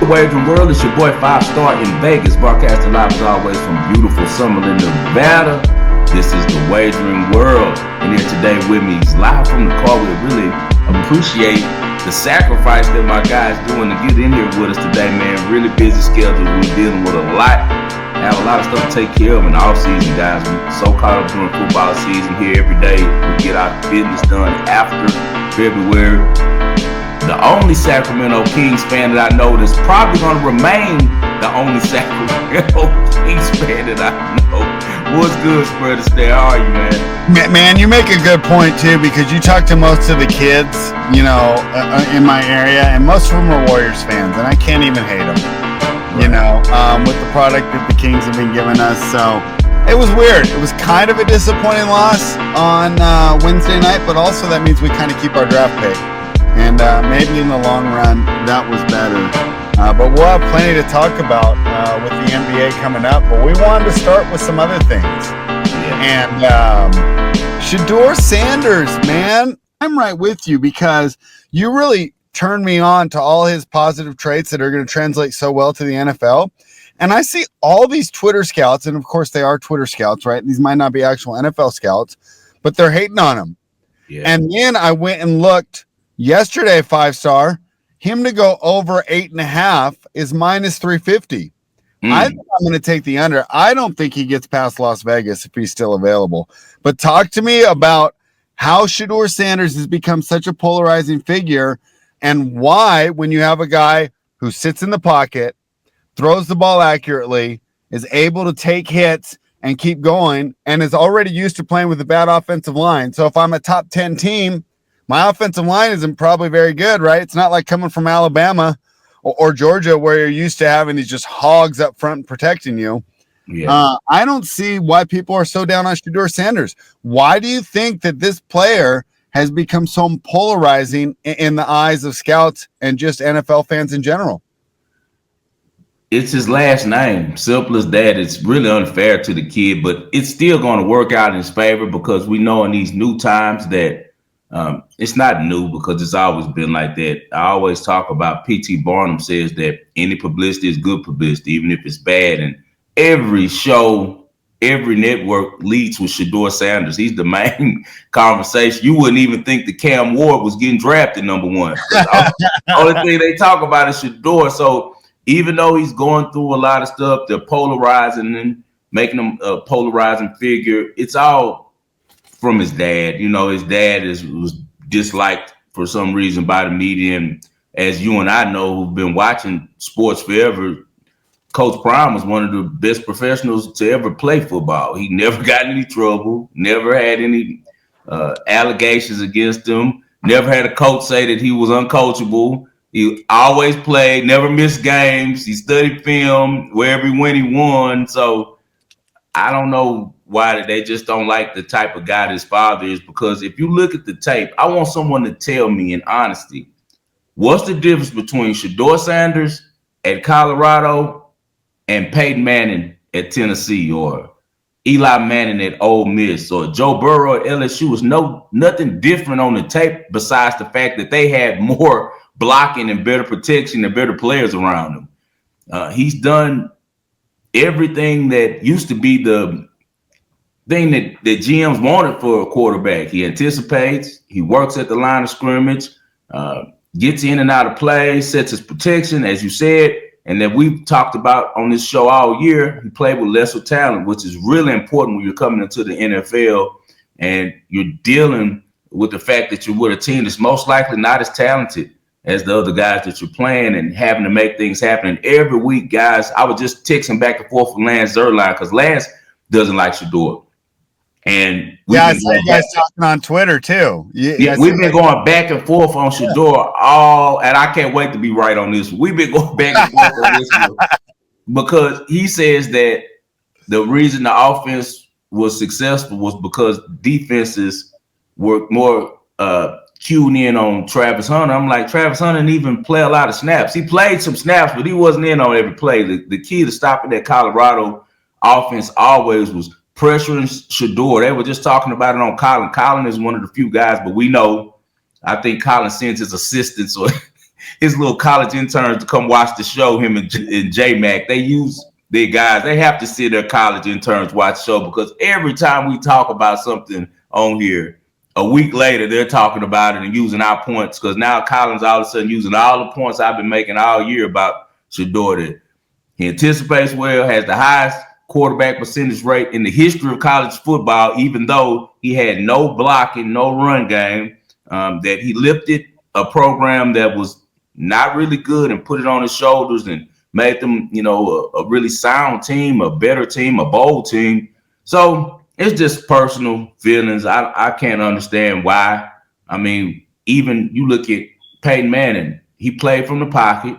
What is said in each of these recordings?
Wagering world, it's your boy 5-Star in Vegas, broadcasting live as always from beautiful Summerlin, Nevada. This is the Wagering World, and here today with me, he's live from the car. We really appreciate the sacrifice that my guys doing to get in here with us today, man. Really busy schedule. We're dealing with a lot. Have a lot of stuff to take care of in the off season, guys. We're so caught up during football season here every day. We get our business done after February. The only Sacramento Kings fan that I know that's probably going to remain the only Sacramento Kings fan that I know. What's good, Spread Astaire? How are you, man? Man, you make a good point, too, because you talk to most of the kids, in my area, and most of them are Warriors fans, and I can't even hate them, with the product that the Kings have been giving us. So it was weird. It was kind of a disappointing loss on Wednesday night, but also that means we kind of keep our draft pick. And maybe in the long run, that was better. But we'll have plenty to talk about with the NBA coming up. But we wanted to start with some other things. Yeah. And Shedeur Sanders, man, I'm right with you because you really turned me on to all his positive traits that are going to translate so well to the NFL. And I see all these Twitter scouts, and of course they are Twitter scouts, right? These might not be actual NFL scouts, but they're hating on him. Yeah. And then I went and looked yesterday, 5-Star, him to go over 8.5 is minus 350. I think I'm going to take the under. I don't think he gets past Las Vegas if he's still available. But talk to me about how Shedeur Sanders has become such a polarizing figure and why, when you have a guy who sits in the pocket, throws the ball accurately, is able to take hits and keep going, and is already used to playing with a bad offensive line. So if I'm a top 10 team, my offensive line isn't probably very good, right? It's not like coming from Alabama or Georgia where you're used to having these just hogs up front protecting you. Yeah. I don't see why people are so down on Shedeur Sanders. Why do you think that this player has become so polarizing in the eyes of scouts and just NFL fans in general? It's his last name. Simple as that. It's really unfair to the kid, but it's still going to work out in his favor because we know in these new times that it's not new because it's always been like that. I always talk about P.T. Barnum says that any publicity is good publicity, even if it's bad. And every show, every network leads with Shedeur Sanders. He's the main conversation. You wouldn't even think that Cam Ward was getting drafted number one. The only thing they talk about is Shedeur. So even though he's going through a lot of stuff, they're polarizing and making him a polarizing figure. It's all from his dad. His dad was disliked for some reason by the media. And as you and I know, who've been watching sports forever, Coach Prime was one of the best professionals to ever play football. He never got in any trouble, never had any allegations against him, never had a coach say that he was uncoachable. He always played, never missed games. He studied film. Wherever he went, he won. So I don't know why they just don't like the type of guy his father is, because if you look at the tape, I want someone to tell me in honesty, what's the difference between Shedeur Sanders at Colorado and Peyton Manning at Tennessee, or Eli Manning at Ole Miss, or Joe Burrow at LSU? Was nothing different on the tape besides the fact that they had more blocking and better protection and better players around him. He's done everything that used to be the thing that GMs wanted for a quarterback. He anticipates, he works at the line of scrimmage, gets in and out of play, sets his protection, as you said, and that we've talked about on this show all year. He played with lesser talent, which is really important when you're coming into the NFL and you're dealing with the fact that you're with a team that's most likely not as talented as the other guys that you're playing, and having to make things happen. And every week, guys, I was just texting back and forth with Lance Zierlein because Lance doesn't like Shedeur. And I saw you guys talking on Twitter too. Yeah, we've been going back and forth on Shedeur and I can't wait to be right on this. We've been going back and forth on this one because he says that the reason the offense was successful was because defenses were more cued in on Travis Hunter. I'm like, Travis Hunter didn't even play a lot of snaps. He played some snaps, but he wasn't in on every play. The key to stopping that Colorado offense always was pressuring Shedeur. They were just talking about it on Colin. Colin is one of the few guys, but we know, I think Colin sends his assistants or his little college interns to come watch the show. Him and J-Mac, they use their guys. They have to see their college interns watch the show because every time we talk about something on here, a week later they're talking about it and using our points because now Colin's all of a sudden using all the points I've been making all year about Shedeur. He anticipates well, has the highest quarterback percentage rate in the history of college football, even though he had no blocking, no run game, that he lifted a program that was not really good and put it on his shoulders and made them, a really sound team, a better team, a bold team. So it's just personal feelings. I can't understand why. I mean, even you look at Peyton Manning, he played from the pocket.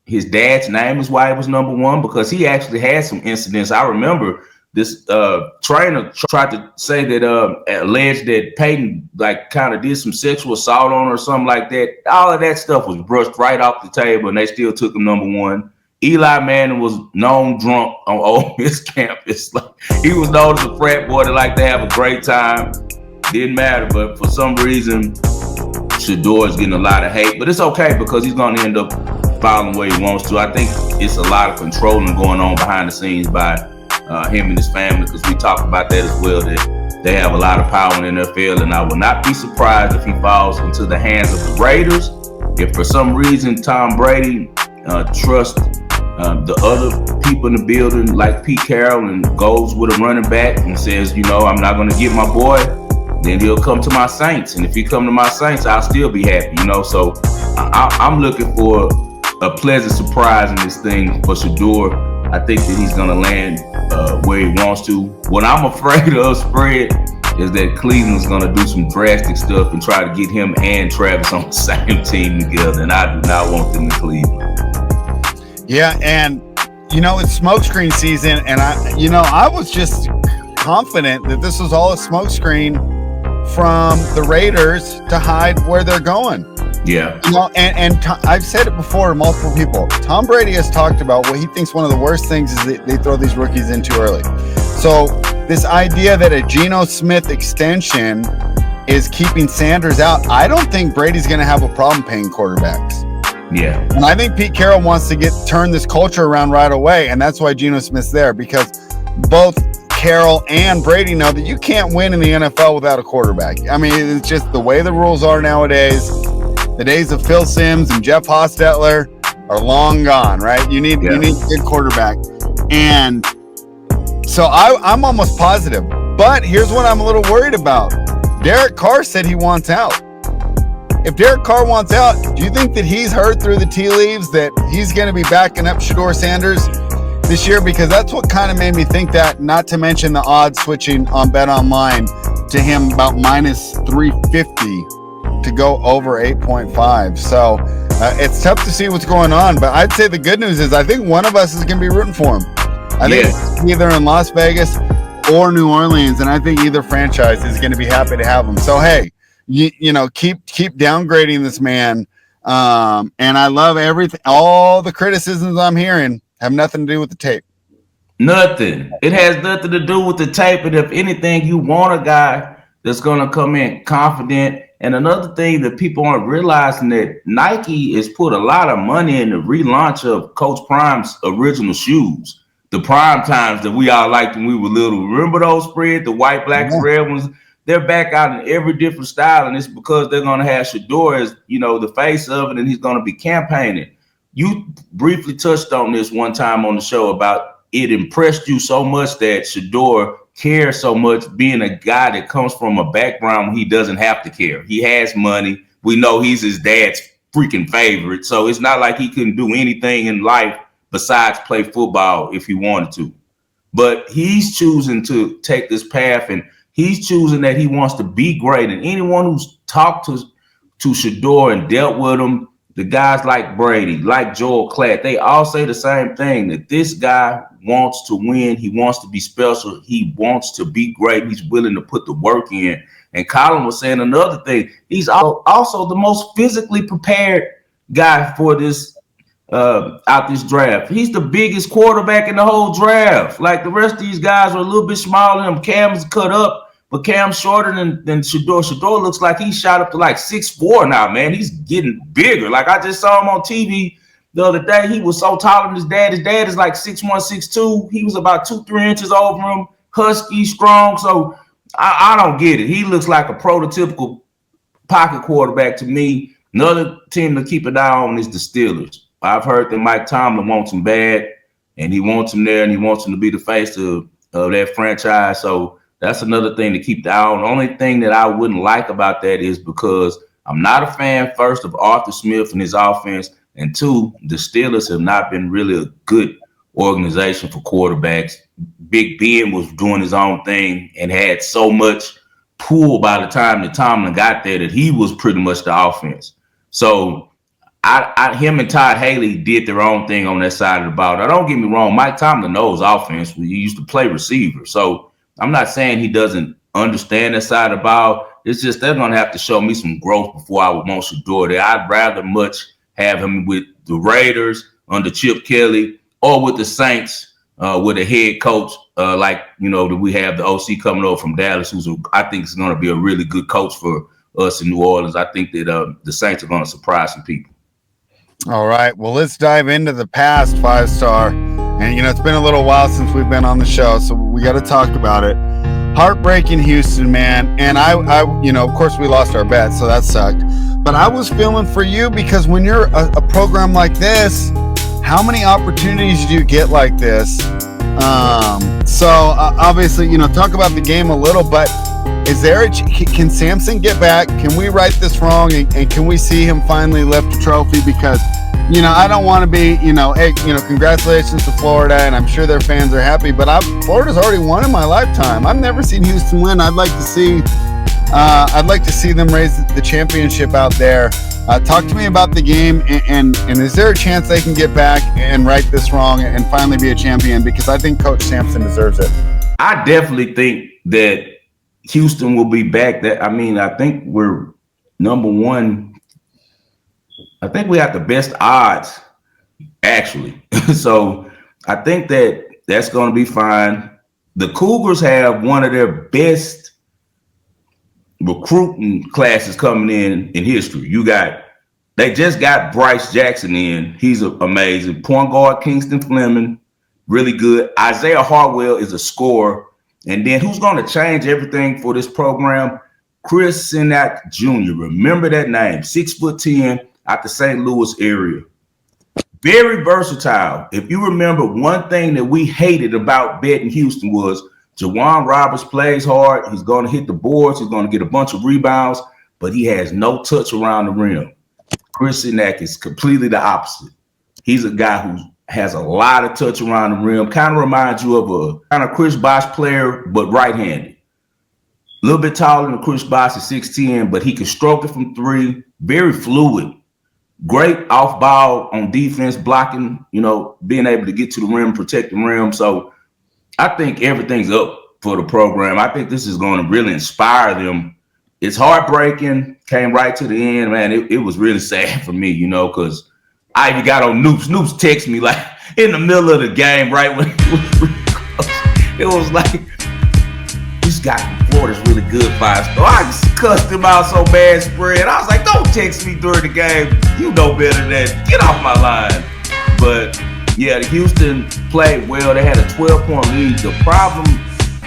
His dad's name is why he was number one because he actually had some incidents. I remember this trainer tried to say that alleged that Peyton kind of did some sexual assault on her or something like that. All of that stuff was brushed right off the table, and they still took him number one. Eli Manning was known drunk on Ole Miss campus. He was known as a frat boy that liked to have a great time. Didn't matter, but for some reason, Shedeur is getting a lot of hate. But it's okay because he's going to end up following where he wants to. I think it's a lot of controlling going on behind the scenes by him and his family because we talk about that as well, that they have a lot of power in the NFL, and I will not be surprised if he falls into the hands of the Raiders. If for some reason Tom Brady trusts the other people in the building like Pete Carroll and goes with a running back and says, I'm not going to get my boy, then he'll come to my Saints. And if he come to my Saints, I'll still be happy, So I'm looking for a pleasant surprise in this thing for Shedeur. I think that he's going to land where he wants to. What I'm afraid of, Spread, is that Cleveland's going to do some drastic stuff and try to get him and Travis on the same team together. And I do not want them in Cleveland. Yeah, and it's smokescreen season, and I was just confident that this was all a smokescreen from the Raiders to hide where they're going. Yeah. I've said it before to multiple people. Tom Brady has talked about what he thinks one of the worst things is that they throw these rookies in too early. So this idea that a Geno Smith extension is keeping Sanders out, I don't think Brady's going to have a problem paying quarterbacks. Yeah. And I think Pete Carroll wants to turn this culture around right away, and that's why Geno Smith's there, because both Carroll and Brady know that you can't win in the NFL without a quarterback. I mean, it's just the way the rules are nowadays. The days of Phil Simms and Jeff Hostetler are long gone, right? You need a good quarterback. And so I'm almost positive. But here's what I'm a little worried about. Derek Carr said he wants out. If Derek Carr wants out, do you think that he's heard through the tea leaves that he's going to be backing up Shedeur Sanders this year? Because that's what kind of made me think that, not to mention the odds switching on BetOnline to him about minus 350 to go over 8.5. So it's tough to see what's going on. But I'd say the good news is I think one of us is going to be rooting for him. I think it's either in Las Vegas or New Orleans, and I think either franchise is going to be happy to have him. So, hey, keep downgrading this man, and I love everything. All the criticisms I'm hearing have nothing to do with the tape. Nothing. It has nothing to do with the tape. And if anything, you want a guy that's going to come in confident. And another thing that people aren't realizing, that Nike has put a lot of money in the relaunch of Coach Prime's original shoes, the Prime times that we all liked when we were little. Remember those, Spread, the white, black, and red ones? They're back out in every different style, and it's because they're going to have Shedeur as, the face of it, and he's going to be campaigning. You briefly touched on this one time on the show about it impressed you so much that Shedeur cares so much, being a guy that comes from a background where he doesn't have to care. He has money. We know he's his dad's freaking favorite, so it's not like he couldn't do anything in life besides play football if he wanted to. But he's choosing to take this path, and he's choosing that he wants to be great. And anyone who's talked to Shedeur and dealt with him, the guys like Brady, like Joel Klatt, they all say the same thing, that this guy wants to win. He wants to be special. He wants to be great. He's willing to put the work in. And Colin was saying another thing. He's also the most physically prepared guy for this out this draft. He's the biggest quarterback in the whole draft. Like the rest of these guys are a little bit smaller than him. Cam's cut up, but Cam's shorter than Shador. Shador looks like he shot up to like 6'4" now, man. He's getting bigger. Like I just saw him on TV the other day. He was so taller than his dad. His dad is like 6'1", 6'2". He was about 2-3 inches over him. Husky, strong. So I don't get it. He looks like a prototypical pocket quarterback to me. Another team to keep an eye on is the Steelers. I've heard that Mike Tomlin wants him bad, and he wants him there, and he wants him to be the face of that franchise. So that's another thing to keep the eye on. The only thing that I wouldn't like about that is because I'm not a fan, first, of Arthur Smith and his offense, and two, the Steelers have not been really a good organization for quarterbacks. Big Ben was doing his own thing and had so much pull by the time that Tomlin got there that he was pretty much the offense. So him and Todd Haley did their own thing on that side of the ball. Now, don't get me wrong, Mike Tomlin knows offense. He used to play receiver. So I'm not saying he doesn't understand that side of the ball. It's just they're going to have to show me some growth before I would want Shador there. I'd rather much have him with the Raiders under Chip Kelly or with the Saints with a head coach that we have the OC coming over from Dallas, I think is going to be a really good coach for us in New Orleans. I think that the Saints are going to surprise some people. All right. Well, let's dive into the past 5-star. And, it's been a little while since we've been on the show, so we got to talk about it. Heartbreaking Houston, man. And I of course we lost our bet, so that sucked. But I was feeling for you because when you're a program like this, how many opportunities do you get like this? Obviously, talk about the game a little, but is there can Samson get back? Can we right this wrong? And can we see him finally lift a trophy? Because, I don't want to be, hey, congratulations to Florida, and I'm sure their fans are happy, but Florida's already won in my lifetime. I've never seen Houston win. I'd like to see them raise the championship out there. Talk to me about the game, and is there a chance they can get back and right this wrong and finally be a champion? Because I think Coach Sampson deserves it. I definitely think that Houston will be back. I think we're number one. I think we have the best odds, actually. So I think that's going to be fine. The Cougars have one of their best recruiting classes coming in history. They just got Bryce Jackson in. He's amazing. Point guard Kingston Fleming, really good. Isaiah Harwell is a scorer. And then who's going to change everything for this program? Chris Sinak Jr. Remember that name, 6'10", out the St. Louis area. Very versatile. If you remember, one thing that we hated about betting Houston was Jawan Roberts plays hard. He's going to hit the boards. He's going to get a bunch of rebounds, but he has no touch around the rim. Chris Sinak is completely the opposite. He's a guy who has a lot of touch around the rim. Kind of reminds you of a kind of Chris Bosh player, but right-handed. A little bit taller than Chris Bosh at 6'10", but he can stroke it from three. Very fluid. Great off ball on defense, blocking, being able to get to the rim, protect the rim. So I think everything's up for the program. I think this is going to really inspire them. It's heartbreaking. Came right to the end, man. It was really sad for me, because I even got on Noops. Noops texted me like in the middle of the game, right when it was like, this guy from Florida's really good 5-star. I just cussed him out so bad, Spread. I was like, don't text me during the game. You know better than that. Get off my line. But yeah, the Houston played well. They had a 12-point lead. The problem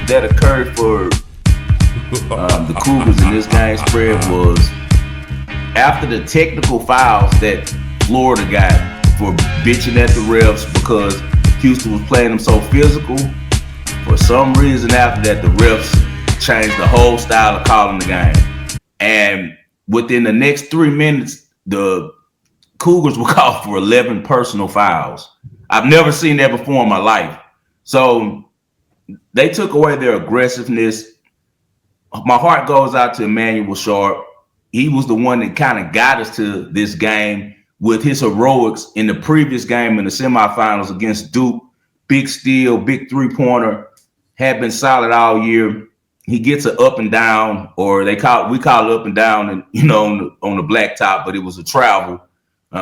that occurred for the Cougars in this game, Spread, was after the technical fouls that Florida got for bitching at the refs because Houston was playing them so physical. For some reason after that, the refs changed the whole style of calling the game. And within the next 3 minutes, the Cougars were called for 11 personal fouls. I've never seen that before in my life. So they took away their aggressiveness. My heart goes out to Emmanuel Sharp. He was the one that kind of got us to this game with his heroics in the previous game in the semifinals against Duke. Big steal, big three-pointer, had been solid all year. He gets an up and down, or we call it up and down, and on the blacktop, but it was a travel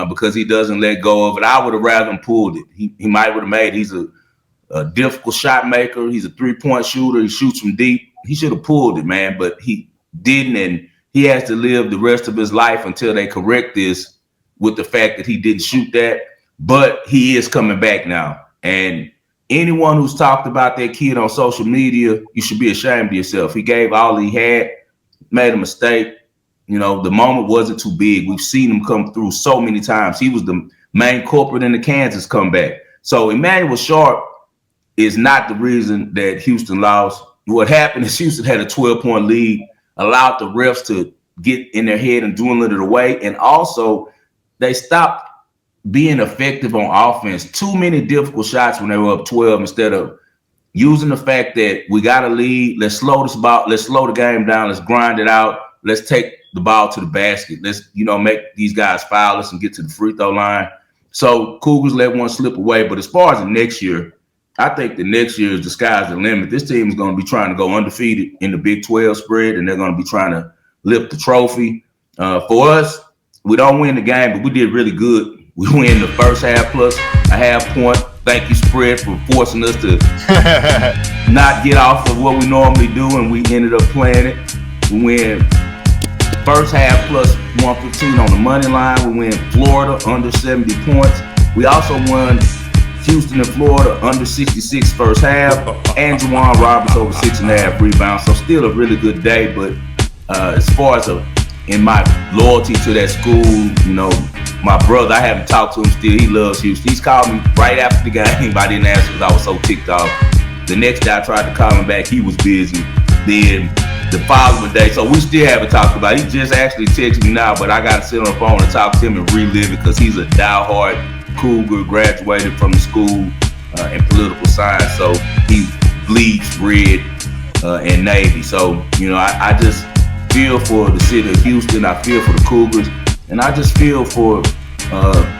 because he doesn't let go of it. I would have rather him pulled it. He might would have made. He's a difficult shot maker. He's a three-point shooter. He shoots from deep. have pulled it, man, but he didn't, and he has to live the rest of his life until they correct this with the fact that he didn't shoot that. But he is coming back now, and anyone who's talked about that kid on social media, you should be ashamed of yourself. He gave all he had, made a mistake. You know, the moment wasn't too big. We've seen him come through so many times. He was the main culprit in the Kansas comeback. So Emmanuel Sharp is not the reason that Houston lost. What happened is Houston had a 12-point lead, allowed the refs to get in their head and dwindle it away. And also, they stopped being effective on offense. Too many difficult shots when they were up 12 instead of using the fact that we got a lead. Let's slow this ball. Let's slow the game down. Let's grind it out. Let's take the ball to the basket. Let's, make these guys foul us and get to the free throw line. So Cougars let one slip away. But as far as the next year, I think the next year is the sky's the limit. This team is going to be trying to go undefeated in the Big 12 spread, and they're going to be trying to lift the trophy. For us, we don't win the game, but we did really good. We win the first half plus a half point. Thank you, Spread, for forcing us to not get off of what we normally do, and we ended up playing it. We win first half plus 115 on the money line. We win Florida under 70 points. We also won Houston and Florida under 66 first half, and Juwan Roberts over 6.5 rebounds. So still a really good day, but as far as in my loyalty to that school, my brother, I haven't talked to him still. He loves Houston. He's called me right after the game. I didn't answer because I was so ticked off. The next day I tried to call him back. He was busy. Then the following day, so we still haven't talked about it. He just actually texted me now, but I got to sit on the phone and talk to him and relive it because he's a diehard Cougar, graduated from the school in political science. So he bleeds red and Navy. So, I just feel for the city of Houston. I feel for the Cougars. And I just feel for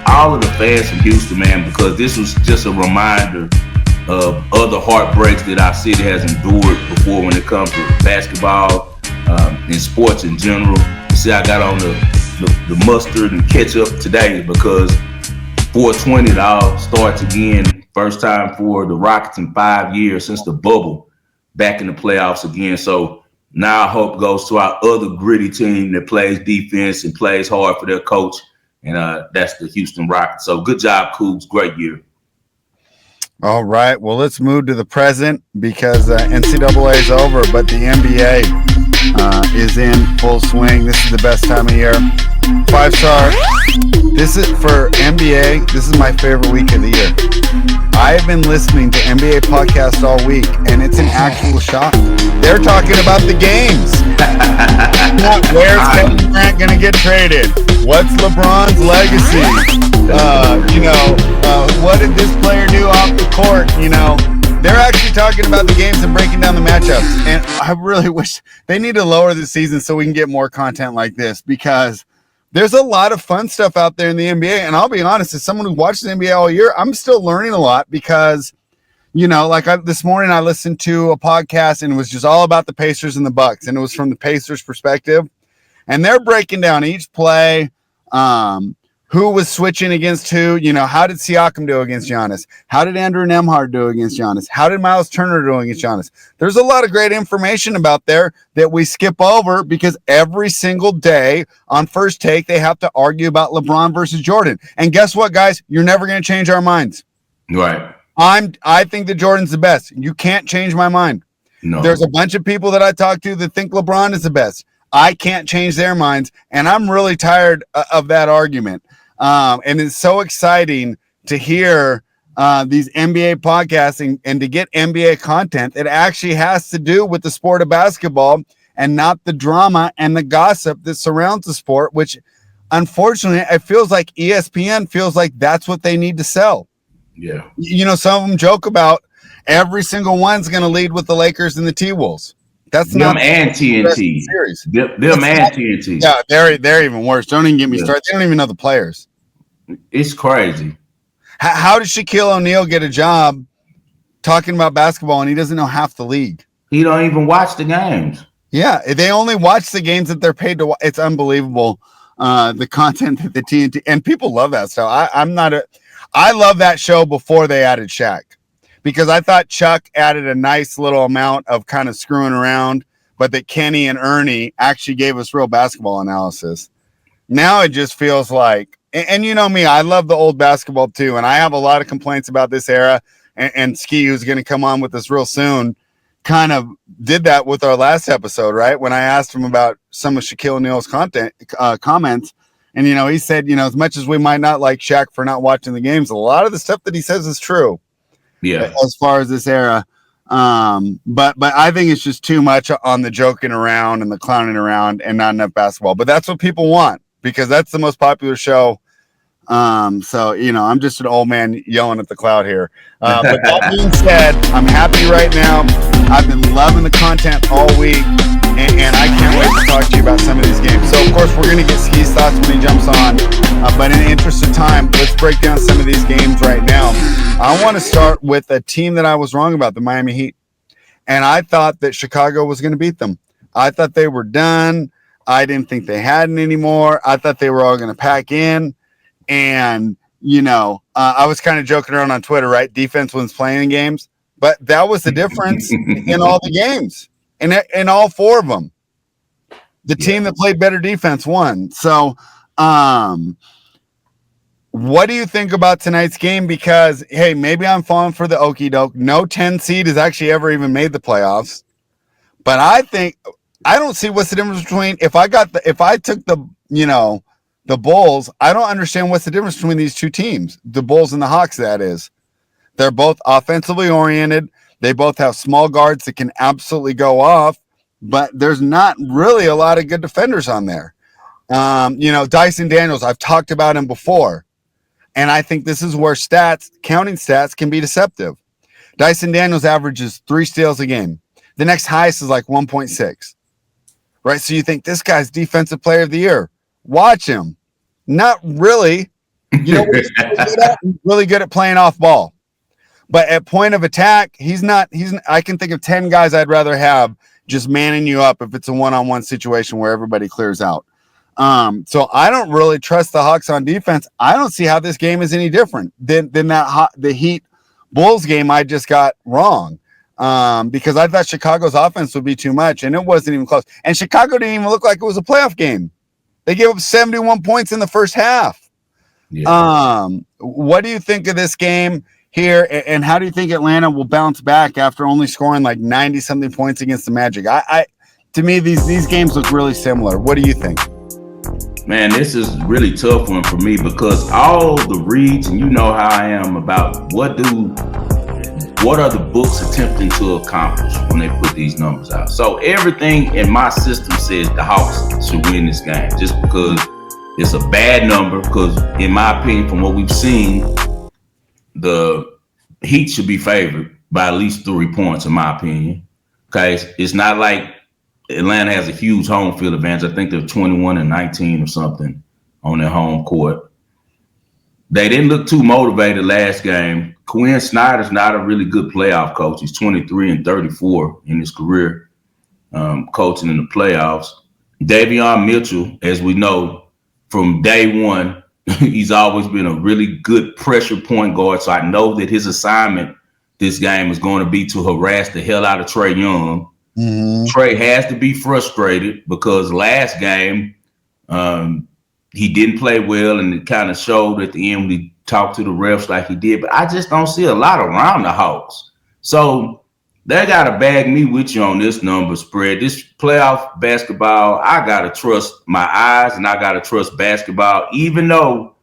all of the fans from Houston, man, because this was just a reminder of other heartbreaks that our city has endured before when it comes to basketball and sports in general. You see, I got on the mustard and ketchup today because 420 it all starts again. First time for the Rockets in 5 years since the bubble, back in the playoffs again. So now hope goes to our other gritty team that plays defense and plays hard for their coach, and that's the Houston Rockets. So good job, Cougs. Great year. All right. Well, let's move to the present because NCAA is over, but the NBA is in full swing. This is the best time of year. 5-star. This is for NBA. This is my favorite week of the year. I have been listening to NBA podcasts all week, and it's an actual shock. They're talking about the games. Where's Kevin Durant going to get traded? What's LeBron's legacy? What did this player do off the court? They're actually talking about the games and breaking down the matchups. And I really wish they need to lower the season so we can get more content like this because there's a lot of fun stuff out there in the NBA. And I'll be honest, as someone who watched the NBA all year, I'm still learning a lot because, this morning I listened to a podcast and it was just all about the Pacers and the Bucks. And it was from the Pacers perspective. And they're breaking down each play, who was switching against who. How did Siakam do against Giannis? How did Andrew Nembhard do against Giannis? How did Miles Turner do against Giannis? There's a lot of great information about there that we skip over because every single day on First Take, they have to argue about LeBron versus Jordan. And guess what, guys? You're never going to change our minds. Right. I think that Jordan's the best. You can't change my mind. No. There's a bunch of people that I talk to that think LeBron is the best. I can't change their minds. And I'm really tired of that argument. And it's so exciting to hear these NBA podcasts and to get NBA content that actually has to do with the sport of basketball and not the drama and the gossip that surrounds the sport, which unfortunately it feels like ESPN feels like that's what they need to sell. Yeah. Some of them joke about every single one's going to lead with the Lakers and the T-Wolves. That's them not and TNT. Series. Them and TNT. Yeah, they're even worse. Don't even get me started. They don't even know the players. It's crazy. How did Shaquille O'Neal get a job talking about basketball and he doesn't know half the league? He don't even watch the games. Yeah, they only watch the games that they're paid to watch. It's unbelievable, the content that the TNT and people love that stuff. I love that show before they added Shaq because I thought Chuck added a nice little amount of kind of screwing around, but that Kenny and Ernie actually gave us real basketball analysis. Now it just feels like, and you know me, I love the old basketball too, and I have a lot of complaints about this era. And Ski, who's going to come on with us real soon, kind of did that with our last episode, right? When I asked him about some of Shaquille O'Neal's comments, and he said, as much as we might not like Shaq for not watching the games, a lot of the stuff that he says is true. Yeah. As far as this era, but I think it's just too much on the joking around and the clowning around, and not enough basketball. But that's what people want, because that's the most popular show. So I'm just an old man yelling at the cloud here. But that being said, I'm happy right now. I've been loving the content all week, and I can't wait to talk to you about some of these games. So of course we're gonna get Ski's thoughts when he jumps on. But in the interest of time, let's break down some of these games right now. I want to start with a team that I was wrong about, the Miami Heat. And I thought that Chicago was going to beat them. I thought they were done. I didn't think they had it anymore. I thought they were all going to pack in. And, I was kind of joking around on Twitter, right? Defense wins playing games. But that was the difference in all the games. In all four of them. The team that played better defense won. So, what do you think about tonight's game? Because, hey, maybe I'm falling for the okie doke. No 10 seed has actually ever even made the playoffs. But I don't see what's the difference between if I took the Bulls. I don't understand what's the difference between these two teams, the Bulls and the Hawks, that is. They're both offensively oriented. They both have small guards that can absolutely go off, but there's not really a lot of good defenders on there. Dyson Daniels, I've talked about him before. And I think this is where counting stats can be deceptive. Dyson Daniels averages 3 steals a game. The next highest is like 1.6. Right? So you think this guy's defensive player of the year. Watch him. Not really. He's really good at playing off ball. But at point of attack, I can think of 10 guys I'd rather have just manning you up if it's a one-on-one situation where everybody clears out. So I don't really trust the Hawks on defense. I don't see how this game is any different than the Heat Bulls game I just got wrong. Because I thought Chicago's offense would be too much, and it wasn't even close. And Chicago didn't even look like it was a playoff game. They gave up 71 points in the first half. Yeah. What do you think of this game here, and how do you think Atlanta will bounce back after only scoring like 90-something points against the Magic? To me, these games look really similar. What do you think? Man, this is a really tough one for me, because all the reads, and you know how I am about what are the books attempting to accomplish when they put these numbers out. So everything in my system says the Hawks should win this game, just because it's a bad number. Because in my opinion, from what we've seen, the Heat should be favored by at least 3 points, in my opinion. Okay, it's not like Atlanta has a huge home field advantage. I think they're 21-19 or something on their home court. They didn't look too motivated last game. Quinn Snyder's not a really good playoff coach. He's 23-34 in his career, coaching in the playoffs. Davion Mitchell, as we know, from day one, he's always been a really good pressure point guard. So I know that his assignment this game is going to be to harass the hell out of Trae Young. Mm-hmm. Trae has to be frustrated because last game he didn't play well, and it kind of showed at the end when he talked to the refs like he did. But I just don't see a lot around the Hawks. So they got to bag me with you on this number spread. This playoff basketball, I got to trust my eyes, and I got to trust basketball, even though,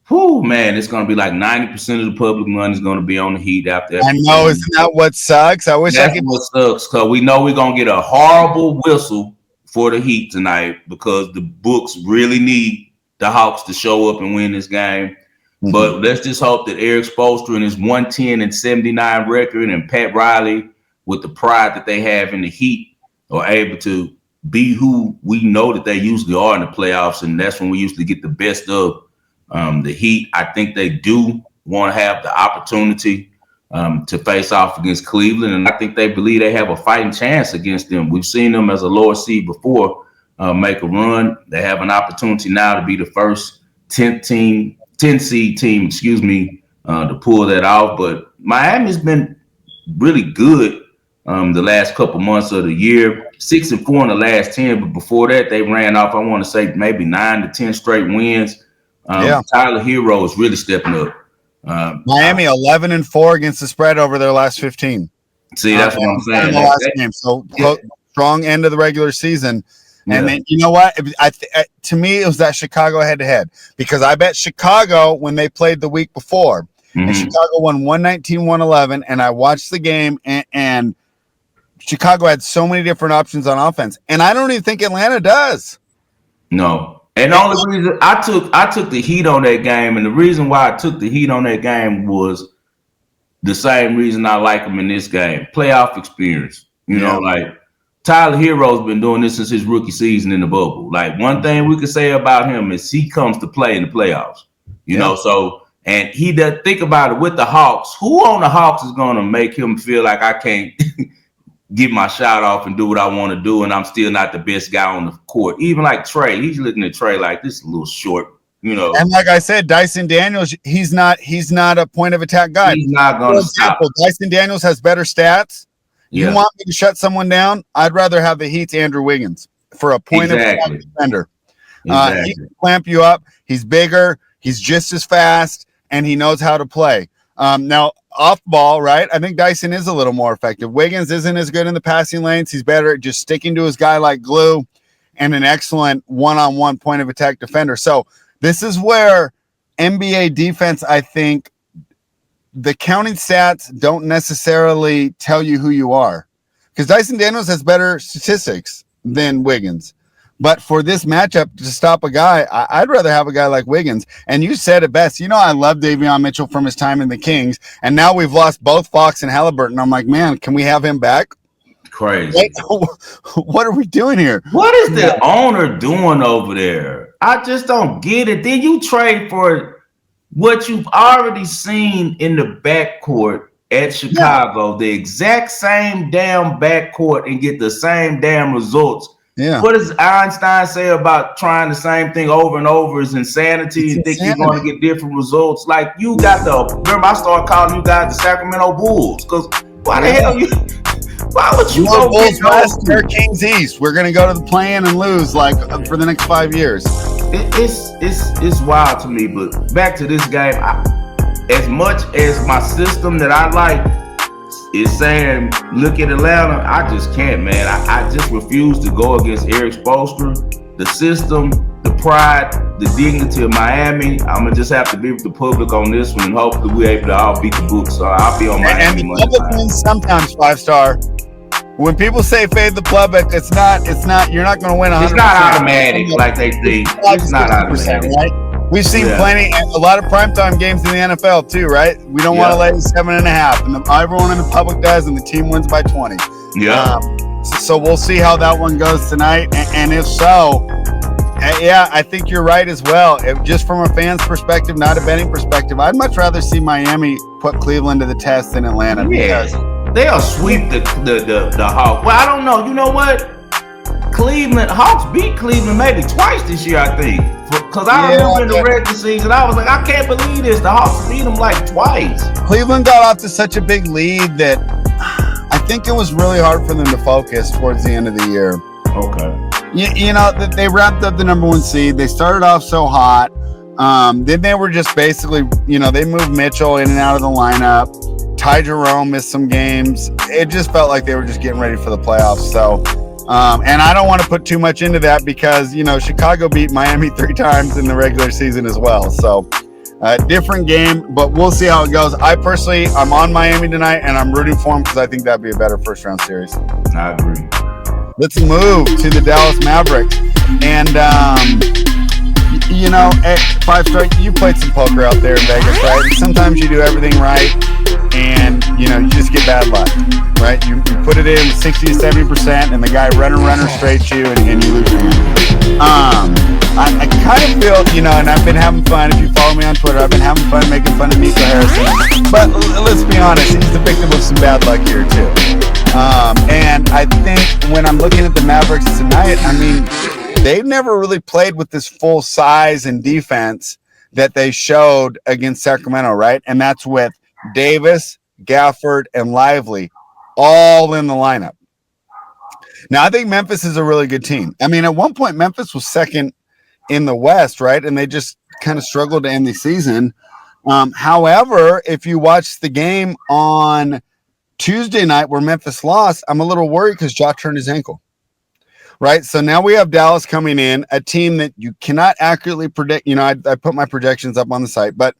it's going to be like 90% of the public money is going to be on the Heat after. I know, isn't that what sucks? I wish That's what sucks, because we know we're going to get a horrible whistle for the Heat tonight, because the books really need the Hawks to show up and win this game. Mm-hmm. But let's just hope that Eric Spoelstra and his 110-79 record, and Pat Riley, with the pride that they have in the Heat, are able to be who we know that they usually are in the playoffs, and that's when we usually get the best of the Heat. I think they do want to have the opportunity to face off against Cleveland, and I think they believe they have a fighting chance against them. We've seen them as a lower seed before make a run. They have an opportunity now to be the first 10 seed team, to pull that off. But Miami's been really good the last couple months of the year. 6-4 in the last 10, but before that, they ran off, I want to say, maybe 9 to 10 straight wins. Tyler Hero is really stepping up. Miami 11-4 against the spread over their last 15. See, that's what I'm saying. The last game. So strong end of the regular season. And then, you know what? To me, it was that Chicago head-to-head, because I bet Chicago when they played the week before, and Chicago won 119-111, and I watched the game, and Chicago had so many different options on offense, and I don't even think Atlanta does. No. And the only reason I took the heat on that game, and the reason why I took the heat on that game was the same reason I like him in this game. Playoff experience. You know, like Tyler Hero's been doing this since his rookie season in the bubble. Like, one thing we could say about him is he comes to play in the playoffs. You know, so, and he does think about it with the Hawks. Who on the Hawks is going to make him feel like I can't get my shot off and do what I want to do, and I'm still not the best guy on the court? Even like Trey, he's looking at Trey like, this is a little short, you know. And like I said, Dyson Daniels, he's not a point of attack guy. He's not going to stop. Dyson Daniels has better stats. You want me to shut someone down? I'd rather have the Heat's Andrew Wiggins for a point of attack defender. He can clamp you up. He's bigger. He's just as fast, and he knows how to play. Now, off ball, right? I think Dyson is a little more effective. Wiggins isn't as good in the passing lanes. He's better at just sticking to his guy like glue, and an excellent one-on-one point of attack defender. So this is where NBA defense, I think, the counting stats don't necessarily tell you who you are, because Dyson Daniels has better statistics than Wiggins. But for this matchup, to stop a guy, I'd rather have a guy like Wiggins. And you said it best. You know, I love Davion Mitchell from his time in the Kings, and now we've lost both Fox and Halliburton. I'm like, man, can we have him back? Crazy. Like, what are we doing here? What is the owner doing over there? I just don't get it. Then you trade for what you've already seen in the backcourt at Chicago, the exact same damn backcourt, and get the same damn results. Yeah. What does Einstein say about trying the same thing over and over is insanity, and think you're going to get different results? Like, you got remember I started calling you guys the Sacramento Bulls, because why the hell why would you go Bulls West, we're Kings East? We're going to go to the play-in and lose like for the next 5 years. It's wild to me. But back to this game, as much as my system that I like is saying, look at Atlanta, I just can't, man. I just refuse to go against Eric Spoelstra. The system, the pride, the dignity of Miami. I'm going to just have to be with the public on this one, and hopefully we're able to all beat the book. So I'll be on Miami. And the public wins sometimes, 5-star. When people say fade the public, it's not, you're not going to win 100%. It's not automatic like they think. It's not automatic. Right? We've seen plenty, a lot of primetime games in the NFL too, right? We don't want to lay 7.5, and everyone in the public does, and the team wins by 20. Yeah. So we'll see how that one goes tonight, and if so, I think you're right as well. Just from a fan's perspective, not a betting perspective, I'd much rather see Miami put Cleveland to the test than Atlanta. Because they'll sweep the Hawks. Well, I don't know. You know what? Hawks beat Cleveland maybe twice this year, I think. Because I remember in the regular season, I was like, I can't believe this. The Hawks beat them like twice. Cleveland got off to such a big lead that I think it was really hard for them to focus towards the end of the year. Okay. You know, they wrapped up the number 1 seed. They started off so hot. Then they were just basically, they moved Mitchell in and out of the lineup. Ty Jerome missed some games. It just felt like they were just getting ready for the playoffs. So, and I don't want to put too much into that because, Chicago beat Miami 3 times in the regular season as well. So, different game, but we'll see how it goes. I'm on Miami tonight, and I'm rooting for them because I think that'd be a better first-round series. I agree. Let's move to the Dallas Mavericks. And, 5-star, you played some poker out there in Vegas, right? Sometimes you do everything right, and, you just get bad luck, right? You put it in 60 to 70%, and the guy runner straight you, and you lose your hand. I kind of feel, and I've been having fun. If you follow me on Twitter, I've been having fun making fun of Nico Harrison. But let's be honest, he's the victim of some bad luck here, too. And I think when I'm looking at the Mavericks tonight, they've never really played with this full size and defense that they showed against Sacramento, right? And that's with Davis, Gafford, and Lively all in the lineup. Now, I think Memphis is a really good team. I mean, at one point, Memphis was second in the West, right? And they just kind of struggled to end the season. However, if you watch the game on Tuesday night where Memphis lost, I'm a little worried because Ja turned his ankle. Right. So now we have Dallas coming in, a team that you cannot accurately predict. I put my projections up on the site, but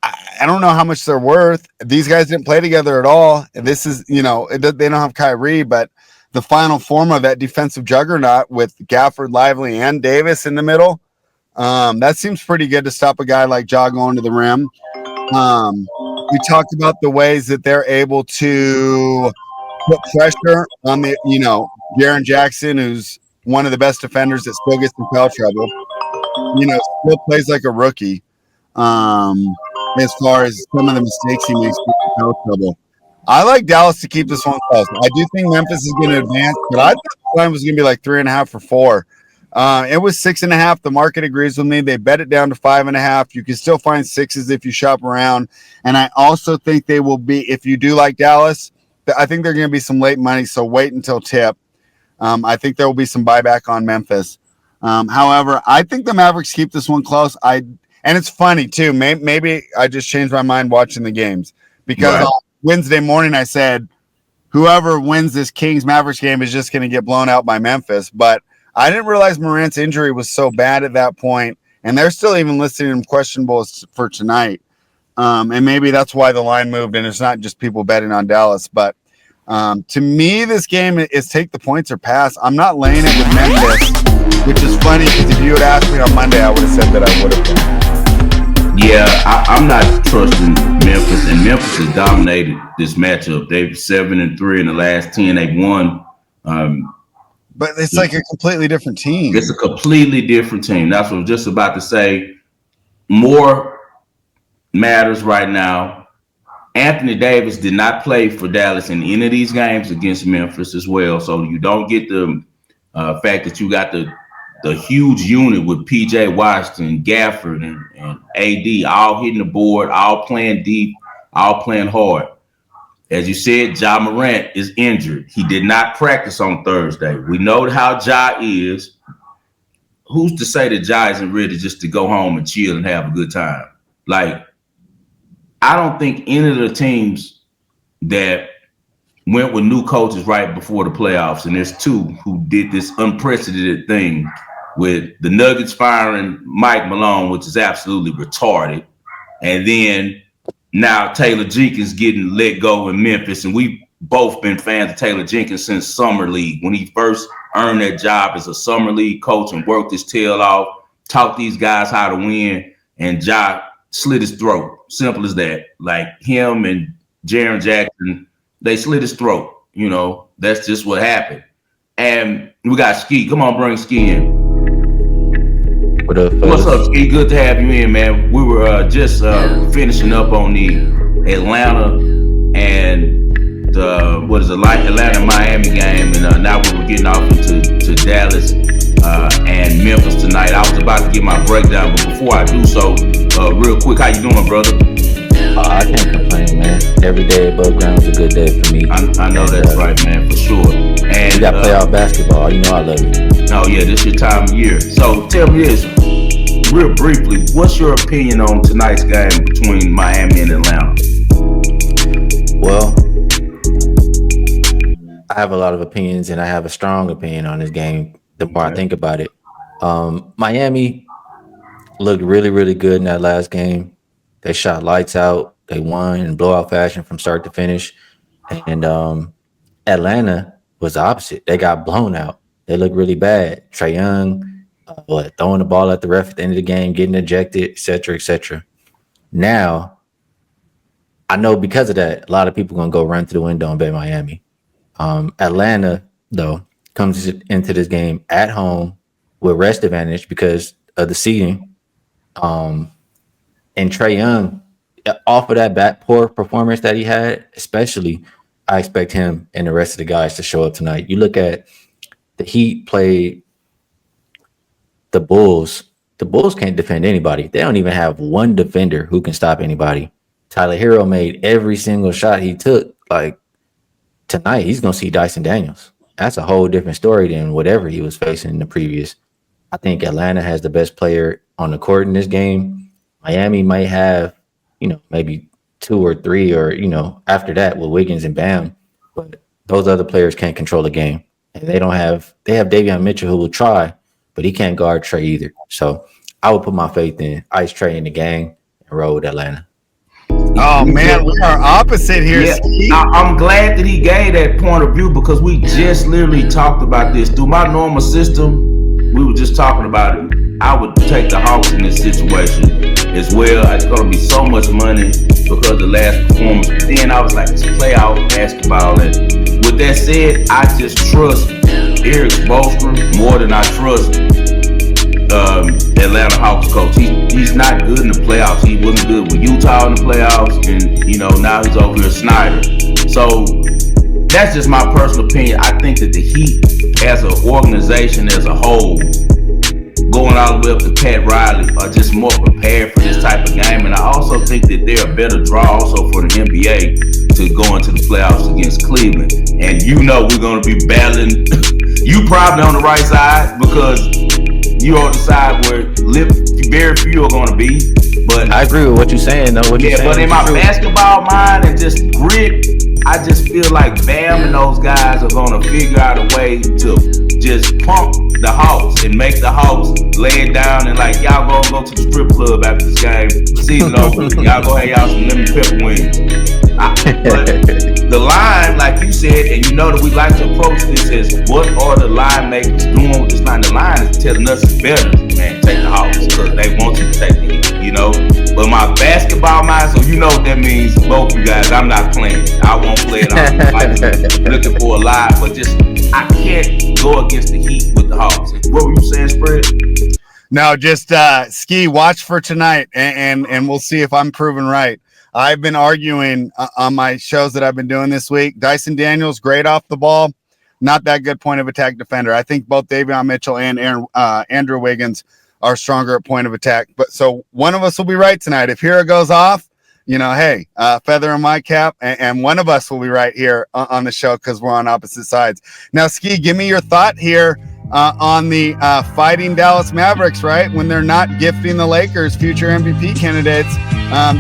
I don't know how much they're worth. These guys didn't play together at all. This is, they don't have Kyrie, but the final form of that defensive juggernaut with Gafford, Lively, and Davis in the middle, that seems pretty good to stop a guy like Ja going to the rim. We talked about the ways that they're able to put pressure on the, Jaren Jackson, who's one of the best defenders that still gets in foul trouble, still plays like a rookie. As far as some of the mistakes he makes in foul trouble. I like Dallas to keep this one close. I do think Memphis is going to advance, but I thought the line was going to be like 3.5 or 4. It was 6.5. The market agrees with me. They bet it down to 5.5. You can still find 6s if you shop around. And I also think they will be, if you do like Dallas, I think they're going to be some late money. So wait until tip. I think there will be some buyback on Memphis. However, I think the Mavericks keep this one close. And it's funny too. Maybe I just changed my mind watching the games because on Wednesday morning I said whoever wins this Kings Mavericks game is just going to get blown out by Memphis. But I didn't realize Morant's injury was so bad at that point, and they're still even listing him questionable for tonight. And maybe that's why the line moved, and it's not just people betting on Dallas. But to me, this game is take the points or pass. I'm not laying it with Memphis, which is funny because if you had asked me on Monday, I would have said that I would have. Yeah, I'm not trusting Memphis, and Memphis has dominated this matchup. They've 7-3 in the last 10 they've won. But it's like a completely different team. It's a completely different team. That's what I was just about to say. More matters right now. Anthony Davis did not play for Dallas in any of these games against Memphis as well. So you don't get the fact that you got the huge unit with P.J. Washington, Gafford, and A.D. all hitting the board, all playing deep, all playing hard. As you said, Ja Morant is injured. He did not practice on Thursday. We know how Ja is. Who's to say that Ja isn't ready just to go home and chill and have a good time? Like, I don't think any of the teams that went with new coaches right before the playoffs, and there's two who did this unprecedented thing with the Nuggets firing Mike Malone, which is absolutely retarded, and then now Taylor Jenkins getting let go in Memphis, and we've both been fans of Taylor Jenkins since Summer League, when he first earned that job as a Summer League coach and worked his tail off, taught these guys how to win, and Ja slit his throat. Simple as that. Like him and Jaren Jackson, they slit his throat. That's just what happened. And we got Ski. Come on, bring Ski in. What up, fellas? What's up, Ski? Good to have you in, man. We were just finishing up on the Atlanta and Atlanta Miami game, and now we were getting off into Dallas and Memphis tonight. I was about to get my breakdown, but before I do so, real quick, how you doing, brother? I can't complain, man. Every day above ground is a good day for me. I know that's right, man, for sure. And we got playoff basketball. You know I love it. Oh yeah, this is your time of year. So tell me this, real briefly, what's your opinion on tonight's game between Miami and Atlanta? Well, I have a lot of opinions, and I have a strong opinion on this game. The more I think about it, Miami looked really, really good in that last game. They shot lights out. They won in blowout fashion from start to finish. And Atlanta was the opposite. They got blown out. They looked really bad. Trae Young, throwing the ball at the ref at the end of the game, getting ejected, et cetera, et cetera. Now, I know because of that, a lot of people are going to go run to the window and bet Miami. Atlanta, though, comes into this game at home with rest advantage because of the seeding. And Trae Young, off of that poor performance that he had, especially, I expect him and the rest of the guys to show up tonight. You look at the Heat played the Bulls. The Bulls can't defend anybody. They don't even have one defender who can stop anybody Tyler Hero made every single shot he took. Like tonight, he's gonna see Dyson Daniels. That's a whole different story than whatever he was facing in the previous. I think Atlanta has the best player on the court in this game. Miami might have, maybe 2 or 3, or after that with Wiggins and Bam, but those other players can't control the game, and they have Davion Mitchell who will try, but he can't guard Trey either. So I would put my faith in Ice Trey in the game and roll with Atlanta. Oh man, we are opposite here. Yeah, I'm glad that he gave that point of view because we just literally talked about this. Through my normal system, we were just talking about it. I would take the Hawks in this situation as well. It's going to be so much money because of the last performance. But then I was like, it's playoff basketball. And with that said, I just trust Eric Spoelstra more than I trust Atlanta Hawks coach. He's not good in the playoffs. He wasn't good with Utah in the playoffs, and now he's over here Snyder. So that's just my personal opinion. I think that the Heat, as an organization, as a whole, going all the way up to Pat Riley, are just more prepared for this type of game. And I also think that they're a better draw also for the NBA to go into the playoffs against Cleveland. And we're going to be battling. You probably on the right side because you're on the side where very few are going to be. But I agree with what you're saying, though. But in my basketball mind and just grit, I just feel like Bam and those guys are going to figure out a way to just pump the Hawks and make the Hawks lay it down and like, y'all go to the strip club after this game. Season over. Y'all go have y'all some lemon pepper wings. But the line, like you said, and that we like to approach this as what are the line makers doing with this line? The line is telling us it's better, man, take the Hawks because they want you to take the Heat, But my basketball mind, so what that means, both you guys, I'm not playing. I won't play it. I'm looking for a lie, but just I can't go against the Heat with the Hawks. What were you saying, Spread? No, just Ski, watch for tonight, and we'll see if I'm proven right. I've been arguing on my shows that I've been doing this week. Dyson Daniels, great off the ball, not that good point of attack defender. I think both Davion Mitchell and Andrew Wiggins are stronger at point of attack. But so one of us will be right tonight. If Hero goes off, hey, feather in my cap, and one of us will be right here on the show because we're on opposite sides. Now, Ski, give me your thought here on the fighting Dallas Mavericks, right? When they're not gifting the Lakers future MVP candidates,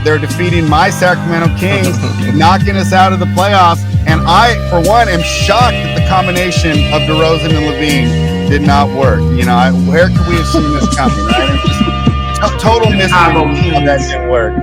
they're defeating my Sacramento Kings, knocking us out of the playoffs. And I, for one, am shocked that the combination of DeRozan and Levine did not work. Where could we have seen this coming, right? Just total mystery how that didn't work.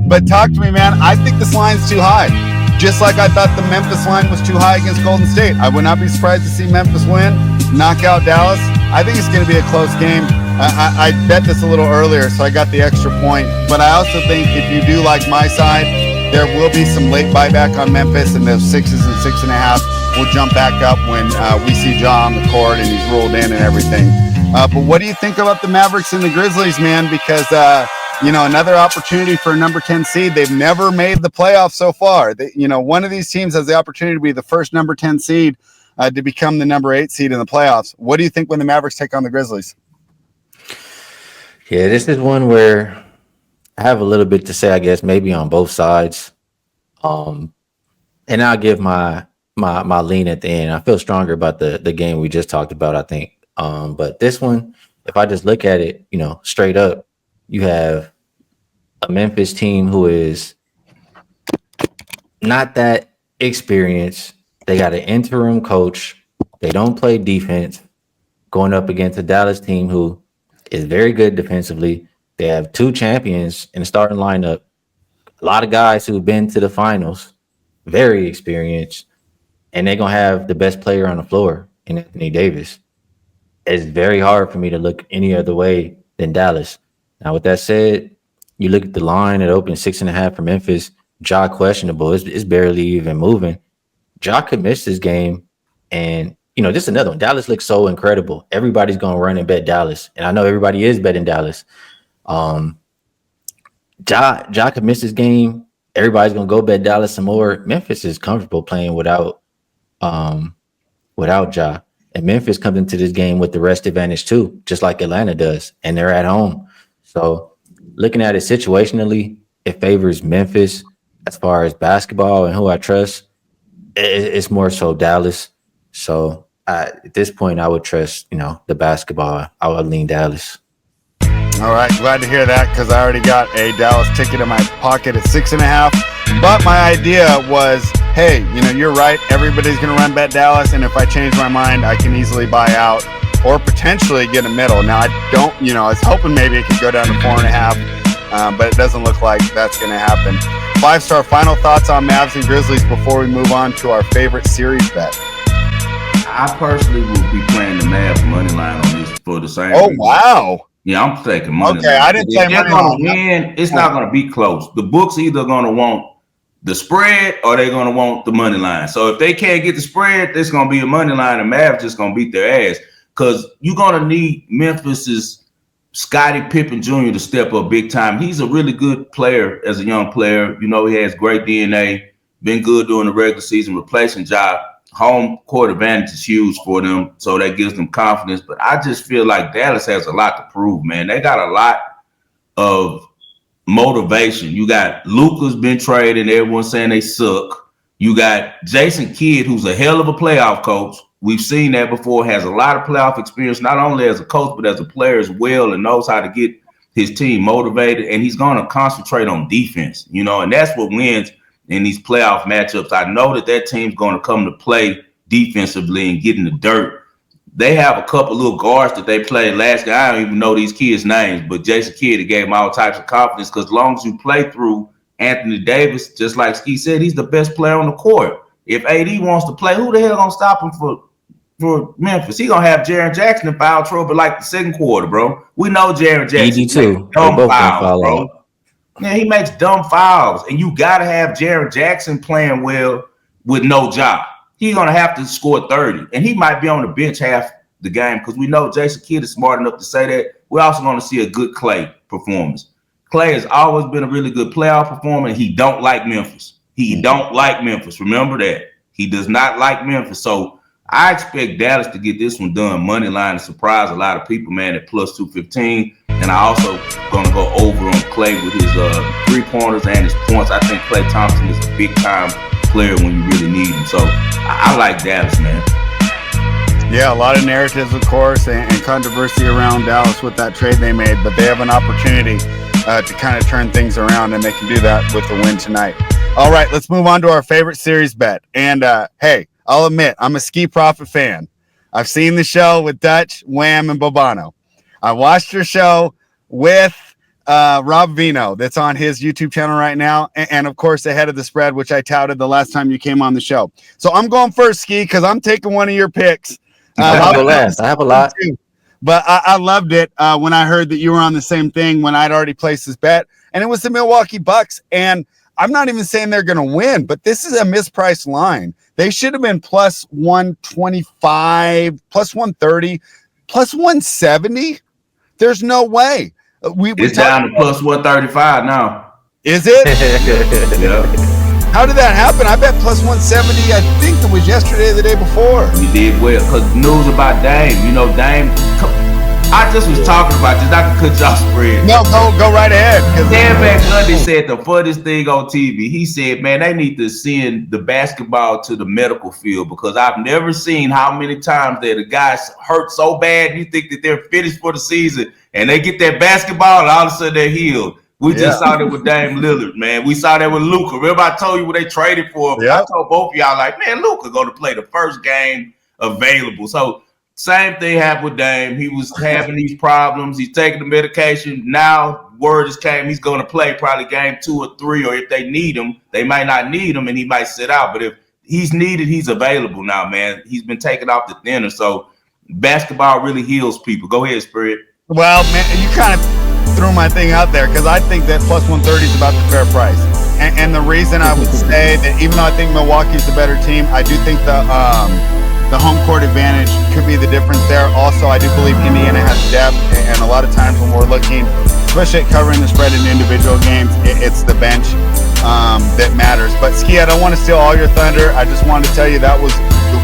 But talk to me, man. I think this line's too high. Just like I thought the Memphis line was too high against Golden State. I would not be surprised to see Memphis win, knock out Dallas. I think it's going to be a close game. I bet this a little earlier, so I got the extra point. But I also think if you do like my side, there will be some late buyback on Memphis, and those 6s and 6.5 will jump back up when we see Ja on the court and he's rolled in and everything. But what do you think about the Mavericks and the Grizzlies, man? Because another opportunity for a number 10 seed. They've never made the playoffs so far. One of these teams has the opportunity to be the first number 10 seed to become the number 8 seed in the playoffs. What do you think when the Mavericks take on the Grizzlies? Yeah, this is one where I have a little bit to say, I guess, maybe on both sides. And I'll give my lean at the end. I feel stronger about the game we just talked about, I think. But this one, if I just look at it, straight up, you have a Memphis team who is not that experienced. They got an interim coach. They don't play defense. Going up against a Dallas team who is very good defensively. They have 2 champions in the starting lineup. A lot of guys who've been to the finals, very experienced, and they're going to have the best player on the floor in Anthony Davis. It's very hard for me to look any other way than Dallas. Now, with that said, you look at the line, it opened 6.5 for Memphis. Ja questionable. It's barely even moving. Ja could miss this game. And, this is another one. Dallas looks so incredible. Everybody's going to run and bet Dallas. And I know everybody is betting Dallas. Ja could miss this game. Everybody's going to go bet Dallas some more. Memphis is comfortable playing without Ja. And Memphis comes into this game with the rest advantage too, just like Atlanta does. And they're at home. So looking at it situationally, it favors Memphis as far as basketball and who I trust. It's more so Dallas. So at this point, I would trust, the basketball. I would lean Dallas. All right, glad to hear that because I already got a Dallas ticket in my pocket at 6.5. But my idea was, hey, you're right. Everybody's going to run bet Dallas, and if I change my mind, I can easily buy out or potentially get a middle. Now, I don't, I was hoping maybe it could go down to 4.5, but it doesn't look like that's going to happen. 5-star final thoughts on Mavs and Grizzlies before we move on to our favorite series bet. I personally will be playing the Mavs money line on this for the same. Oh, wow. Yeah, I'm taking money. Okay, I didn't say money. If they're going to win, it's not going to be close. The books either going to want the spread or they're going to want the money line. So if they can't get the spread, there's going to be a money line and Mavs just going to beat their ass because you're going to need Memphis's Scottie Pippen Jr. to step up big time. He's a really good player as a young player. He has great DNA, been good during the regular season, replacing job. Home court advantage is huge for them, so that gives them confidence. But I just feel like Dallas has a lot to prove, man. They got a lot of motivation. You got Luka's been traded, and everyone's saying they suck. You got Jason Kidd, who's a hell of a playoff coach. We've seen that before, has a lot of playoff experience, not only as a coach, but as a player as well, and knows how to get his team motivated. And he's going to concentrate on defense, and that's what wins in these playoff matchups. I know that team's going to come to play defensively and get in the dirt. They have a couple little guards that they played last year. I don't even know these kids' names, but Jason Kidd gave them all types of confidence because as long as you play through Anthony Davis, just like Ski said, he's the best player on the court. If AD wants to play, who the hell going to stop him for Memphis? He going to have Jaren Jackson in foul trouble like the second quarter, bro. We know Jaren Jackson. AD too. Dumb fouls, bro. Yeah, he makes dumb fouls, and you got to have Jaren Jackson playing well with no job. He's going to have to score 30, and he might be on the bench half the game because we know Jason Kidd is smart enough to say that. We're also going to see a good Klay performance. Klay has always been a really good playoff performer, and he don't like Memphis. He don't like Memphis. Remember that. He does not like Memphis. So I expect Dallas to get this one done. Money line to surprise a lot of people, man, at plus 215. And I also going to go over on Klay with his 3-pointers and his points. I think Klay Thompson is a big-time player when you really need him. So I like Dallas, man. Yeah, a lot of narratives, of course, and controversy around Dallas with that trade they made. But they have an opportunity to kind of turn things around, and they can do that with the win tonight. All right, let's move on to our favorite series bet. And, hey, I'll admit, I'm a Ski Profit fan. I've seen the show with Dutch, Wham, and Bobano. I watched your show with Rob Vino that's on his YouTube channel right now. And of course, Ahead of the Spread, which I touted the last time you came on the show. So I'm going first, Ski, because I'm taking one of your picks. I have a lot. But I loved it when I heard that you were on the same thing when I'd already placed this bet. And it was the Milwaukee Bucks. And I'm not even saying they're going to win, but this is a mispriced line. They should have been plus 125, plus 130, plus 170. There's no way. It's down to plus 135 now. Is it? Yeah. How did that happen? I bet plus 170. I think it was yesterday or the day before. You did well because news about Dame. Dame. I just was talking about this. Not to cut y'all spread. No, go right ahead. Dan Van Gundy said the funniest thing on TV. He said, man, they need to send the basketball to the medical field because I've never seen how many times that the guys hurt so bad you think that they're finished for the season and they get that basketball and all of a sudden they're healed. We just saw that with Dame Lillard, man. We saw that with Luka. Remember I told you what they traded for? I told both of y'all, like, man, Luka going to play the first game available. So same thing happened with Dame. He was having these problems. He's taking the medication. Now word has came he's going to play probably game 2 or 3, or if they need him, they might not need him and he might sit out. But if he's needed, he's available now, man. He's been taken off the thinner. So basketball really heals people. Go ahead, Spread. Well, man, you kind of threw my thing out there because I think that plus 130 is about the fair price. And the reason I would say that even though I think Milwaukee's the better team, I do think the home court advantage could be the difference there. Also, I do believe Indiana has depth, and a lot of times when we're looking, especially at covering the spread in individual games, it's the bench that matters. But Ski, I don't want to steal all your thunder. I just wanted to tell you that was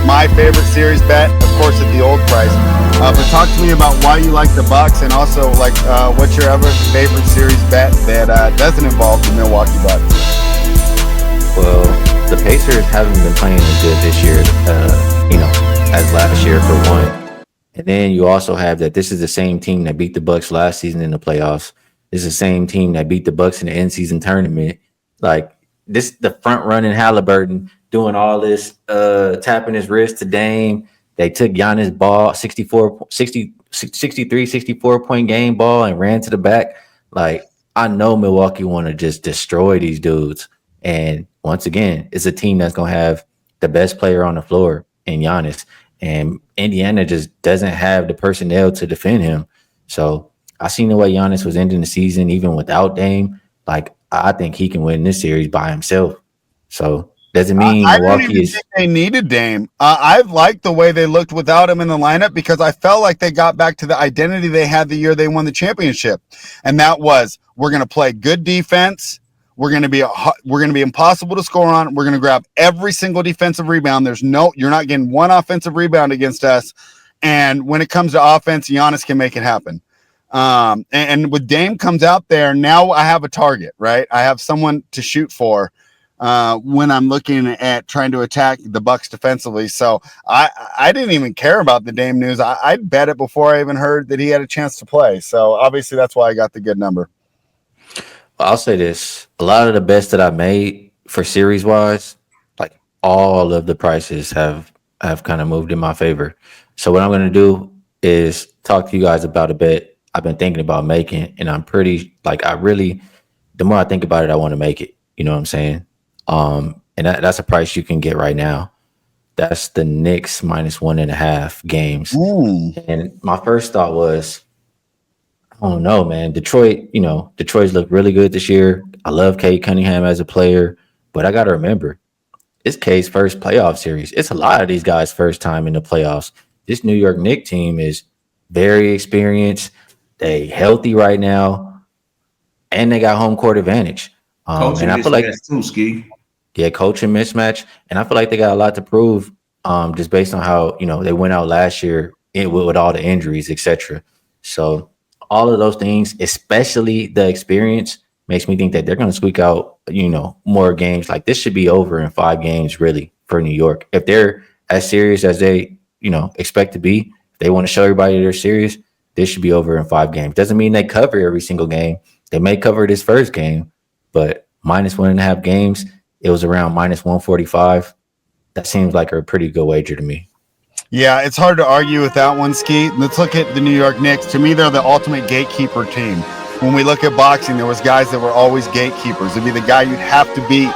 my favorite series bet, of course, at the old price. But talk to me about why you like the Bucks, and also like what's your other favorite series bet that doesn't involve the Milwaukee Bucks. Well, the Pacers haven't been playing as good this year, as last year for one. And then you also have that this is the same team that beat the Bucks last season in the playoffs. This is the same team that beat the Bucks in the end-season tournament. Like this, the front running Halliburton doing all this, tapping his wrist to Dame. They took Giannis ball, 64 point game ball and ran to the back. Like, I know Milwaukee want to just destroy these dudes. And once again, it's a team that's going to have the best player on the floor in Giannis. And Indiana just doesn't have the personnel to defend him. So I seen the way Giannis was ending the season, even without Dame. Like, I think he can win this series by himself. So doesn't mean Milwaukee is. Think they needed Dame. I've liked the way they looked without him in the lineup because I felt like they got back to the identity they had the year they won the championship, and that was we're going to play good defense. We're going to be impossible to score on. We're going to grab every single defensive rebound. You're not getting one offensive rebound against us. And when it comes to offense, Giannis can make it happen. And with Dame comes out there, now I have a target, right? I have someone to shoot for when I'm looking at trying to attack the Bucks defensively. So I didn't even care about the Dame news. I'd bet it before I even heard that he had a chance to play. So obviously that's why I got the good number. I'll say this. A lot of the bets that I made for series wise, like all of the prices have kind of moved in my favor. So what I'm going to do is talk to you guys about a bet I've been thinking about making. And I'm pretty the more I think about it, I want to make it. You know what I'm saying? And that's a price you can get right now. That's the Knicks -1.5 games. And my first thought was, I don't know, man. Detroit's looked really good this year. I love Cade Cunningham as a player, but I got to remember, it's Cade's first playoff series. It's a lot of these guys' first time in the playoffs. This New York Knicks team is very experienced. They healthy right now, and they got home court advantage. Coaching and I feel like too, Ski. Yeah, coaching mismatch, and I feel like they got a lot to prove. Just based on how they went out last year with all the injuries, etc. So all of those things, especially the experience, makes me think that they're going to squeak out, more games. Like this should be over in 5 games, really, for New York. If they're as serious as they, expect to be, if they want to show everybody they're serious, this should be over in 5 games. Doesn't mean they cover every single game. They may cover this first game, but -1.5 games, it was around -145. That seems like a pretty good wager to me. Yeah, it's hard to argue with that one, Ski. Let's look at the New York Knicks. To me, they're the ultimate gatekeeper team. When we look at boxing, there was guys that were always gatekeepers. It'd be the guy you'd have to beat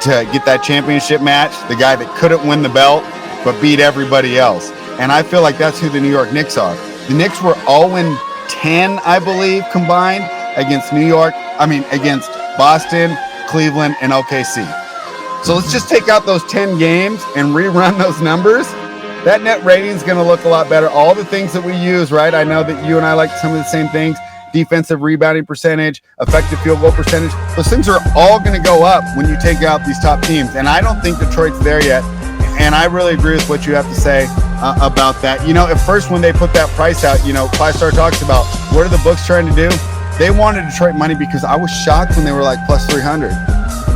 to get that championship match, the guy that couldn't win the belt but beat everybody else. And I feel like that's who the New York Knicks are. The Knicks were 0-10, I believe, combined against against Boston, Cleveland, and OKC. So let's just take out those 10 games and rerun those numbers. That net rating is going to look a lot better. All the things that we use, right? I know that you and I like some of the same things. Defensive rebounding percentage, effective field goal percentage. Those things are all going to go up when you take out these top teams. And I don't think Detroit's there yet. And I really agree with what you have to say about that. At first when they put that price out, 5-Star talks about what are the books trying to do? They wanted Detroit money because I was shocked when they were like +300.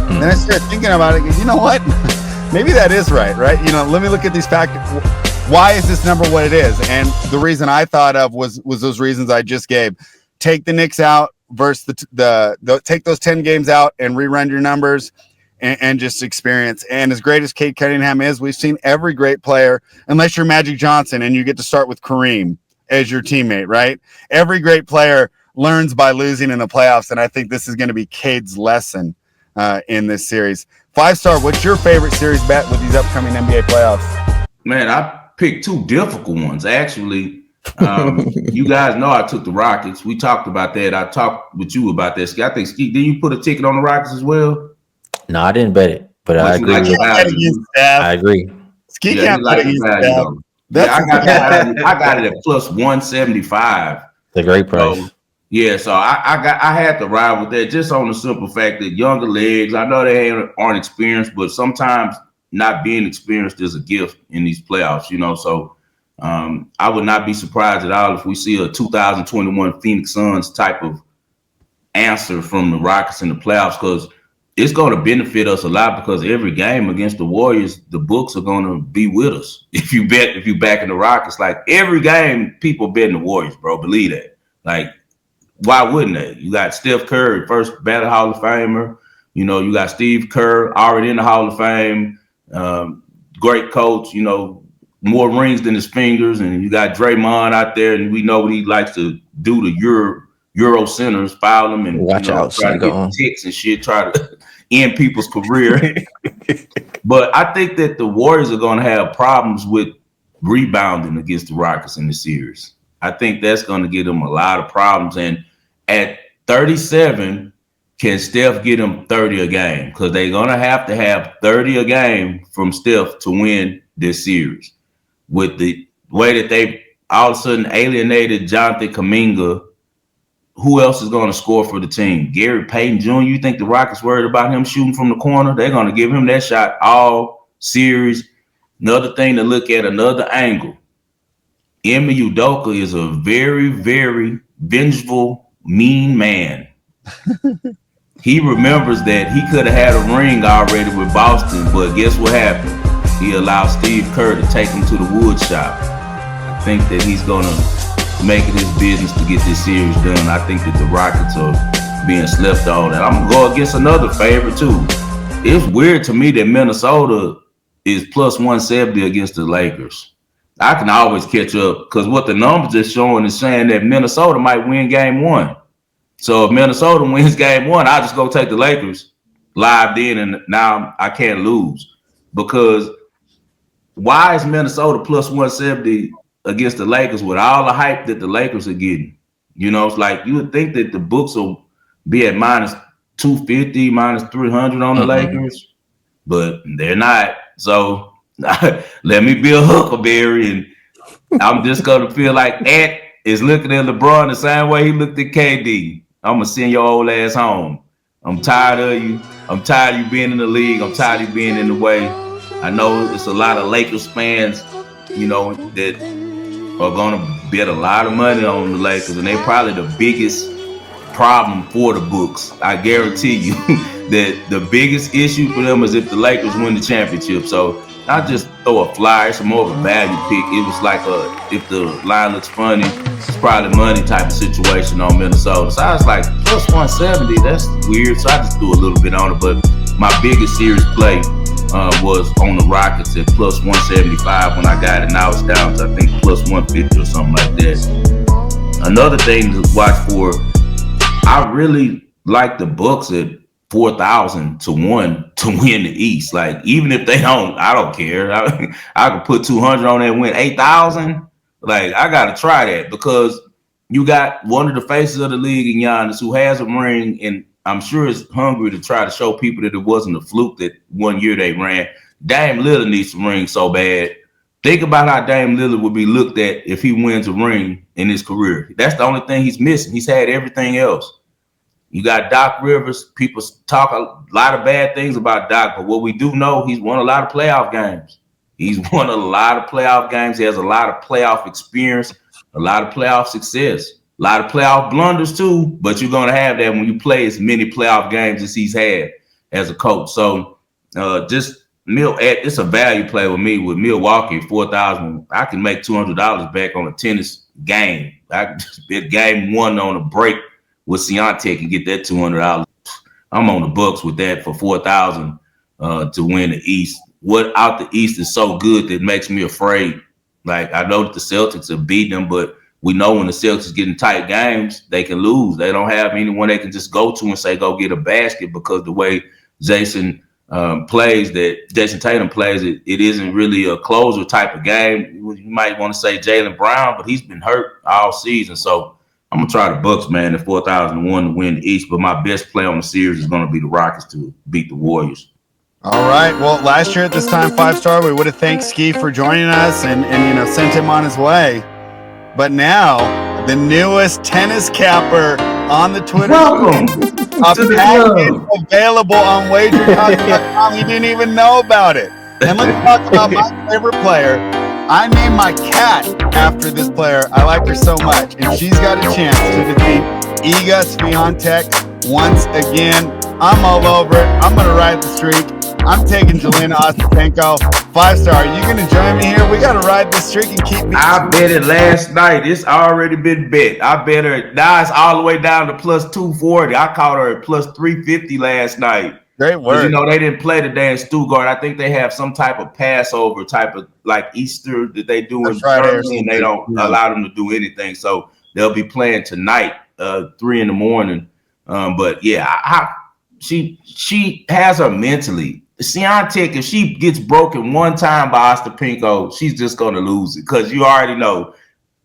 Then I started thinking about it. You know what? Maybe that is right? Let me look at these factors. Why is this number what it is? And the reason I thought of was those reasons I just gave. Take the Knicks out versus take those 10 games out and rerun your numbers and just experience. And as great as Cade Cunningham is, we've seen every great player, unless you're Magic Johnson and you get to start with Kareem as your teammate, right? Every great player learns by losing in the playoffs, and I think this is going to be Cade's lesson in this series. 5-Star, what's your favorite series bet with these upcoming NBA playoffs? Man, I picked 2 difficult ones. Actually, you guys know I took the Rockets. We talked about that. I talked with you about this. I think, Ski, did you put a ticket on the Rockets as well? No, I didn't bet it, but I agree. I agree. Ski can't bet against Steph. I got it at +175. It's a great price. So I had to ride with that just on the simple fact that younger legs, I know they aren't experienced, but sometimes not being experienced is a gift in these playoffs, you know. So I would not be surprised at all if we see a 2021 Phoenix Suns type of answer from the Rockets in the playoffs, because it's going to benefit us a lot, because every game against the Warriors, the books are going to be with us. If you back in the Rockets, like every game, people betting the Warriors, bro. Believe that. Like, why wouldn't they? You got Steph Curry, first ballot Hall of Famer. You know, you got Steve Kerr already in the Hall of Fame. Great coach, you know, more rings than his fingers. And you got Draymond out there, and we know what he likes to do to Euro centers, foul them and watch out, try to get ticks and shit, try to end people's career. But I think that the Warriors are going to have problems with rebounding against the Rockets in the series. I think that's going to give them a lot of problems. And at 37, can Steph get them 30 a game? Because they're going to have 30 a game from Steph to win this series. With the way that they all of a sudden alienated Jonathan Kuminga, who else is going to score for the team? Gary Payton Jr., you think the Rockets worried about him shooting from the corner? They're going to give him that shot all series. Another thing to look at, another angle. Ime Udoka is a very, very vengeful, mean man. He remembers that he could have had a ring already with Boston, but guess what happened? He allowed Steve Kerr to take him to the wood shop. I think that he's going to make it his business to get this series done. I think that the Rockets are being slept on. And I'm going to go against another favorite, too. It's weird to me that Minnesota is plus 170 against the Lakers. I can always catch up, because what the numbers are showing is saying that Minnesota might win game one. So if Minnesota wins game one, I'll just go take the Lakers live in, and now I can't lose. Because why is Minnesota plus 170 against the Lakers with all the hype that the Lakers are getting? You know, it's like you would think that the books will be at minus 250, minus 300 on the Lakers, but they're not. So let me be a huckleberry, and I'm just going to feel like Ant is looking at LeBron the same way he looked at KD. I'm going to send your old ass home. I'm tired of you. I'm tired of you being in the league. I'm tired of you being in the way. I know it's a lot of Lakers fans, you know, that are going to bet a lot of money on the Lakers, and they're probably the biggest problem for the books. I guarantee you that the biggest issue for them is if the Lakers win the championship. So I just throw a flyer. It's more of a value pick. It was like if the line looks funny, it's probably money type of situation on Minnesota. So I was like, plus 170, that's weird. So I just threw a little bit on it. But my biggest series play was on the Rockets at plus 175 when I got it. Now it's down to, I think, plus 150 or something like that. Another thing to watch for, I really like the Bucks at 4,000 to 1 to win the East. Like, even if they don't, I don't care. I could put 200 on that and win 8,000. Like, I got to try that, because you got one of the faces of the league in Giannis who has a ring, and I'm sure is hungry to try to show people that it wasn't a fluke that one year they ran. Dame Lillard needs some rings so bad. Think about how Dame Lillard would be looked at if he wins a ring in his career. That's the only thing he's missing. He's had everything else. You got Doc Rivers. People talk a lot of bad things about Doc, but what we do know, he's won a lot of playoff games. He's won a lot of playoff games. He has a lot of playoff experience, a lot of playoff success, a lot of playoff blunders too, but you're going to have that when you play as many playoff games as he's had as a coach. So it's a value play with me with Milwaukee, 4,000. I can make $200 back on a tennis game. I can just bet game one on a break with Ciantek and get that $200. I'm on the Bucks with that for 4,000 to win the East. What out the East is so good that makes me afraid. Like, I know that the Celtics have beat them, but we know when the Celtics get in tight games, they can lose. They don't have anyone they can just go to and say, go get a basket, because the way Jason Tatum plays, it isn't really a closer type of game. You might want to say Jaylen Brown, but he's been hurt all season. So I'm going to try the Bucks, man, at 4,001 to win the East. But my best play on the series is going to be the Rockets to beat the Warriors. All right. Well, last year at this time, 5-star, we would have thanked Ski for joining us and sent him on his way. But now, the newest tennis capper on the Twitter. Welcome. A package available on WagerTalk.com. You didn't even know about it. And let's talk about my favorite player. I named my cat after this player. I like her so much. And she's got a chance to defeat Iga Swiatek once again. I'm all over it. I'm going to ride the streak. I'm taking Jelena Ostapenko. 5-star. Are you going to join me here? We got to ride this streak and keep me. I bet it last night. It's already been bet. I bet her. Now it's all the way down to plus 240. I caught her at plus 350 last night. Great work. You know, they didn't play today in Stuttgart. I think they have some type of Passover type of like Easter that they do in Germany, and they don't allow them to do anything. So they'll be playing tonight, 3 a.m. But yeah, she has her mentally. Swiatek, if she gets broken one time by Ostapenko, she's just going to lose it because you already know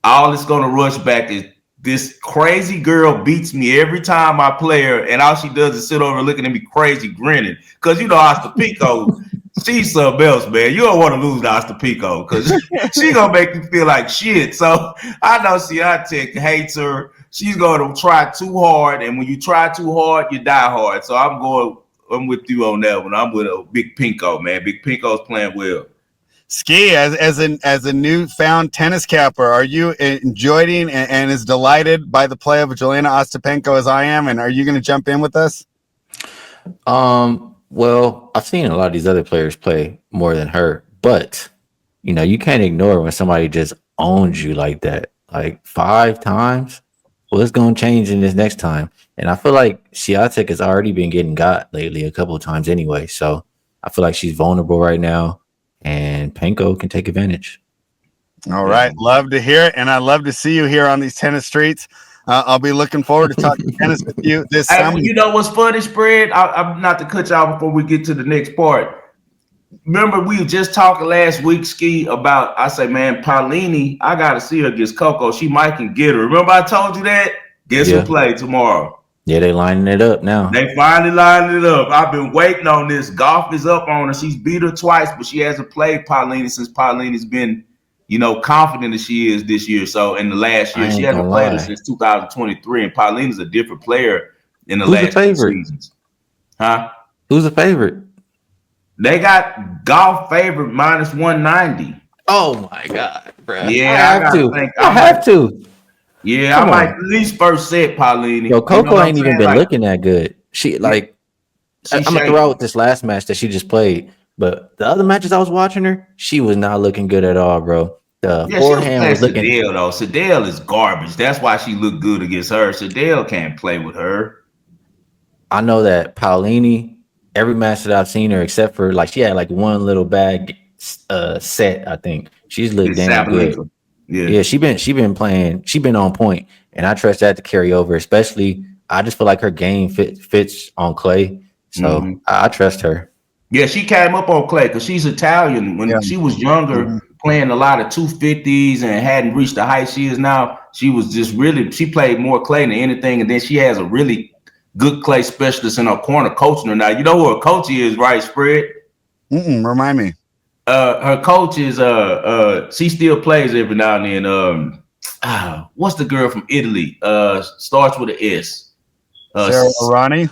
all it's going to rush back is this crazy girl beats me every time I play her, and all she does is sit over looking at me crazy, grinning. Because you know Ostapenko, she's something else, man. You don't want to lose to Ostapenko because she gonna make you feel like shit. So I know Swiatek hates her. She's gonna try too hard, and when you try too hard, you die hard. So I'm with you on that one. I'm with a Big Pinko, man. Big Pinko's playing well. Ski, as a newfound tennis capper, are you enjoying and as delighted by the play of Jelena Ostapenko as I am? And are you going to jump in with us? Well, I've seen a lot of these other players play more than her, but you know, you can't ignore when somebody just owns you like that, like 5 times. Well, it's going to change in this next time. And I feel like Swiatek has already been getting got lately a couple of times anyway. So I feel like she's vulnerable right now. And Penko can take advantage. All right. Love to hear it. And I love to see you here on these tennis streets. I'll be looking forward to talking tennis with you this summer. You know what's funny, Spread? I'm not to cut you off before we get to the next part. Remember, we were just talking last week, Ski, about, I say, man, Paulini, I got to see her against Coco. She might can get her. Remember I told you that? Guess who play tomorrow? Yeah, they lining it up now. They finally lined it up. I've been waiting on this. Golf is up on her. She's beat her twice, but she hasn't played Paulini since Paulini's been, you know, confident as she is this year. So in the last year, she hasn't played her since 2023. And Paulini's a different player in the last 2 seasons. Huh? Who's the favorite? They got golf favorite minus 190. Oh my God, bro. Yeah, I have to. Yeah, I might at least first set Paulini. Yo, Coco ain't even been looking that good. I'm gonna throw out this last match that she just played, but the other matches I was watching her, she was not looking good at all, bro. The forehand was looking. Sedale, though. Sedale is garbage. That's why she looked good against her. Sedale can't play with her. I know that Paulini, every match that I've seen her, except for like she had like one little bad set, I think she's looked damn good. Yeah, she been playing. She been on point, and I trust that to carry over. Especially, I just feel like her game fits on clay, so I trust her. Yeah, she came up on clay because she's Italian. When she was younger, playing a lot of 250s and hadn't reached the height she is now, she was just she played more clay than anything. And then she has a really good clay specialist in her corner coaching her now. You know who her coach is, right, Spread? Remind me. Her coach is she still plays every now and then. What's the girl from Italy? Starts with an S. Sarah Arani.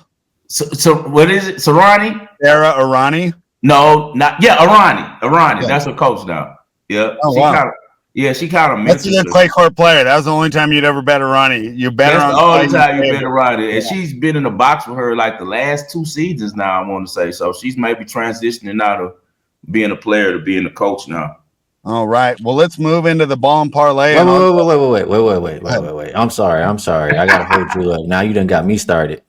So what is it? Sarani? Sarah Arani? No, not Arani. Arani. Yeah. That's her coach now. Yeah. Oh, wow. She kind of That's a clay court player. That was the only time you'd ever bet Arani. You bet her on the only time you bet Arani. And she's been in the box with her like the last 2 seasons now, I want to say. So she's maybe transitioning out of being a player to being a coach now. All right. Well, let's move into the ball and parlay. Wait. I'm sorry. I gotta hold you up. Now you done got me started.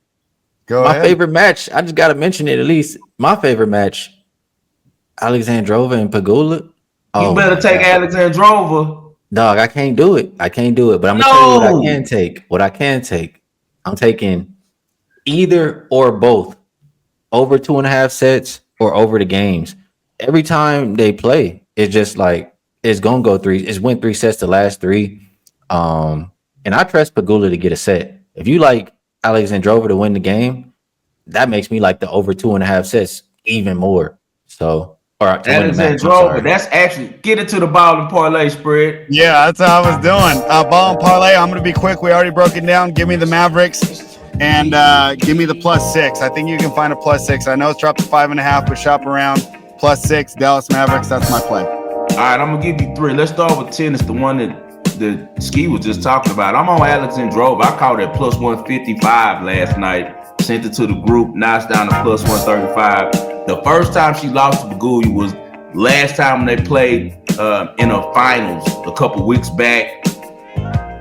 Go ahead. My favorite match, I just gotta mention it at least. My favorite match, Alexandrova and Pegula. You better take Alexandrova. Dog, I can't do it. But I'm gonna tell you what I can take. I'm taking either or both. Over 2.5 sets or over the games. Every time they play, it's just like it's gonna go 3. It's went 3 sets the last 3. And I trust Pegula to get a set. If you like Alexandrova to win the game, that makes me like the over 2.5 sets even more. So, or Alexandrova, that's actually get into the ball and parlay Spread. Yeah, that's how I was doing. Ball and parlay. I'm gonna be quick. We already broke it down. Give me the Mavericks and give me the +6. I think you can find a +6. I know it's dropped to 5.5, but shop around. +6 Dallas Mavericks. That's my play. All right, I'm gonna give you 3. Let's start with tennis, the one that Ski was just talking about. I'm on Alexandrova. I caught at +155 last night. Sent it to the group. Now it's down to +135. The first time she lost to Pegula was last time when they played in a finals a couple weeks back.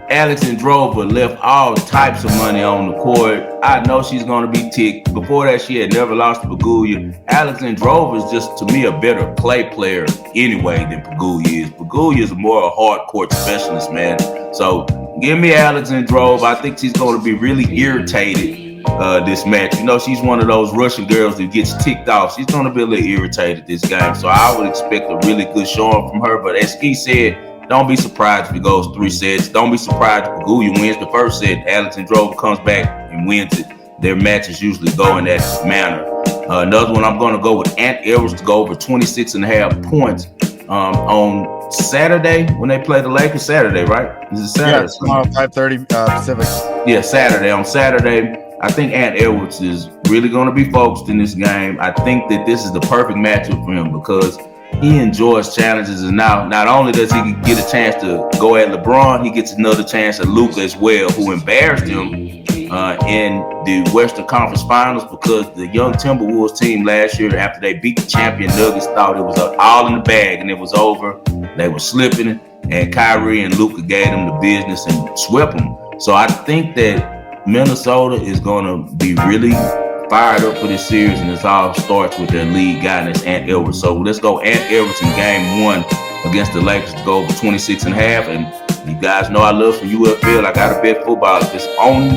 Alexandrova left all types of money on the court. I know she's going to be ticked. Before that, she had never lost to Pegula. Alexandrova is just, to me, a better play player anyway than Pegula is. Pegula is more a hard court specialist, man. So give me Alexandrova. I think she's going to be really irritated this match. You know, she's one of those Russian girls that gets ticked off. She's going to be a little irritated this game. So I would expect a really good showing from her. But as Ski said, don't be surprised if it goes 3 sets. Don't be surprised if Pegula wins the first set. Alexandrova comes back and wins it. Their matches usually go in that manner. Another one, I'm going to go with Ant Edwards to go over 26.5 points on Saturday when they play the Lakers. Saturday, right? Is it Saturday? Yeah, tomorrow, 5:30 Pacific. Yeah, Saturday. On Saturday, I think Ant Edwards is really going to be focused in this game. I think that this is the perfect matchup for him because he enjoys challenges, and now not only does he get a chance to go at LeBron, he gets another chance at Luka as well, who embarrassed him in the Western Conference Finals because the young Timberwolves team last year, after they beat the champion Nuggets, thought it was all in the bag and it was over. They were slipping, and Kyrie and Luka gave them the business and swept them. So I think that Minnesota is going to be really fired up for this series, and it all starts with their lead guy, and it's Ant Edwards. So let's go Ant Edwards in game 1 against the Lakers to go over 26.5. And you guys know I love some UFL. I got to bet football. If it's on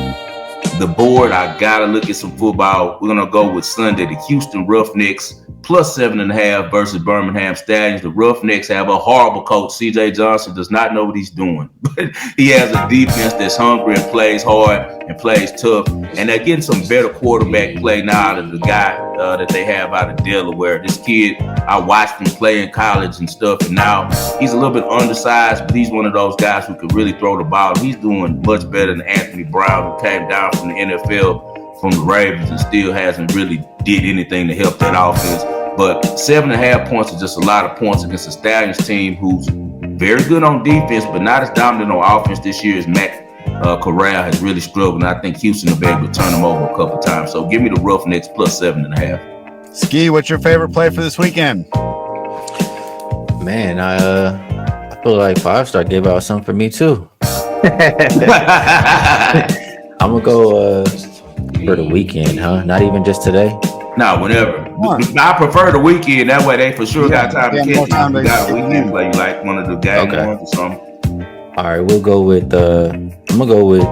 the board, I got to look at some football. We're going to go with Sunday, the Houston Roughnecks +7.5 versus Birmingham Stallions. The Roughnecks have a horrible coach. CJ Johnson does not know what he's doing, but he has a defense that's hungry and plays hard and plays tough. And they're getting some better quarterback play now out of the guy that they have out of Delaware. This kid, I watched him play in college and stuff, and now he's a little bit undersized, but he's one of those guys who can really throw the ball. He's doing much better than Anthony Brown, who came down from the NFL from the Ravens and still hasn't really did anything to help that offense. But 7.5 points is just a lot of points against the Stallions team, who's very good on defense, but not as dominant on offense this year as Matt Corral has really struggled. And I think Houston will be able to turn them over a couple times. So give me the Roughnecks +7.5. Ski, what's your favorite play for this weekend? Man, I feel like 5-Star gave out something for me too. I'm gonna go for the weekend, huh? Not even just today. No, whenever. I prefer the weekend. That way they for sure got time to catch you. You got a weekend play. You like one of the game ones or something. All right, we'll go with I'm gonna go with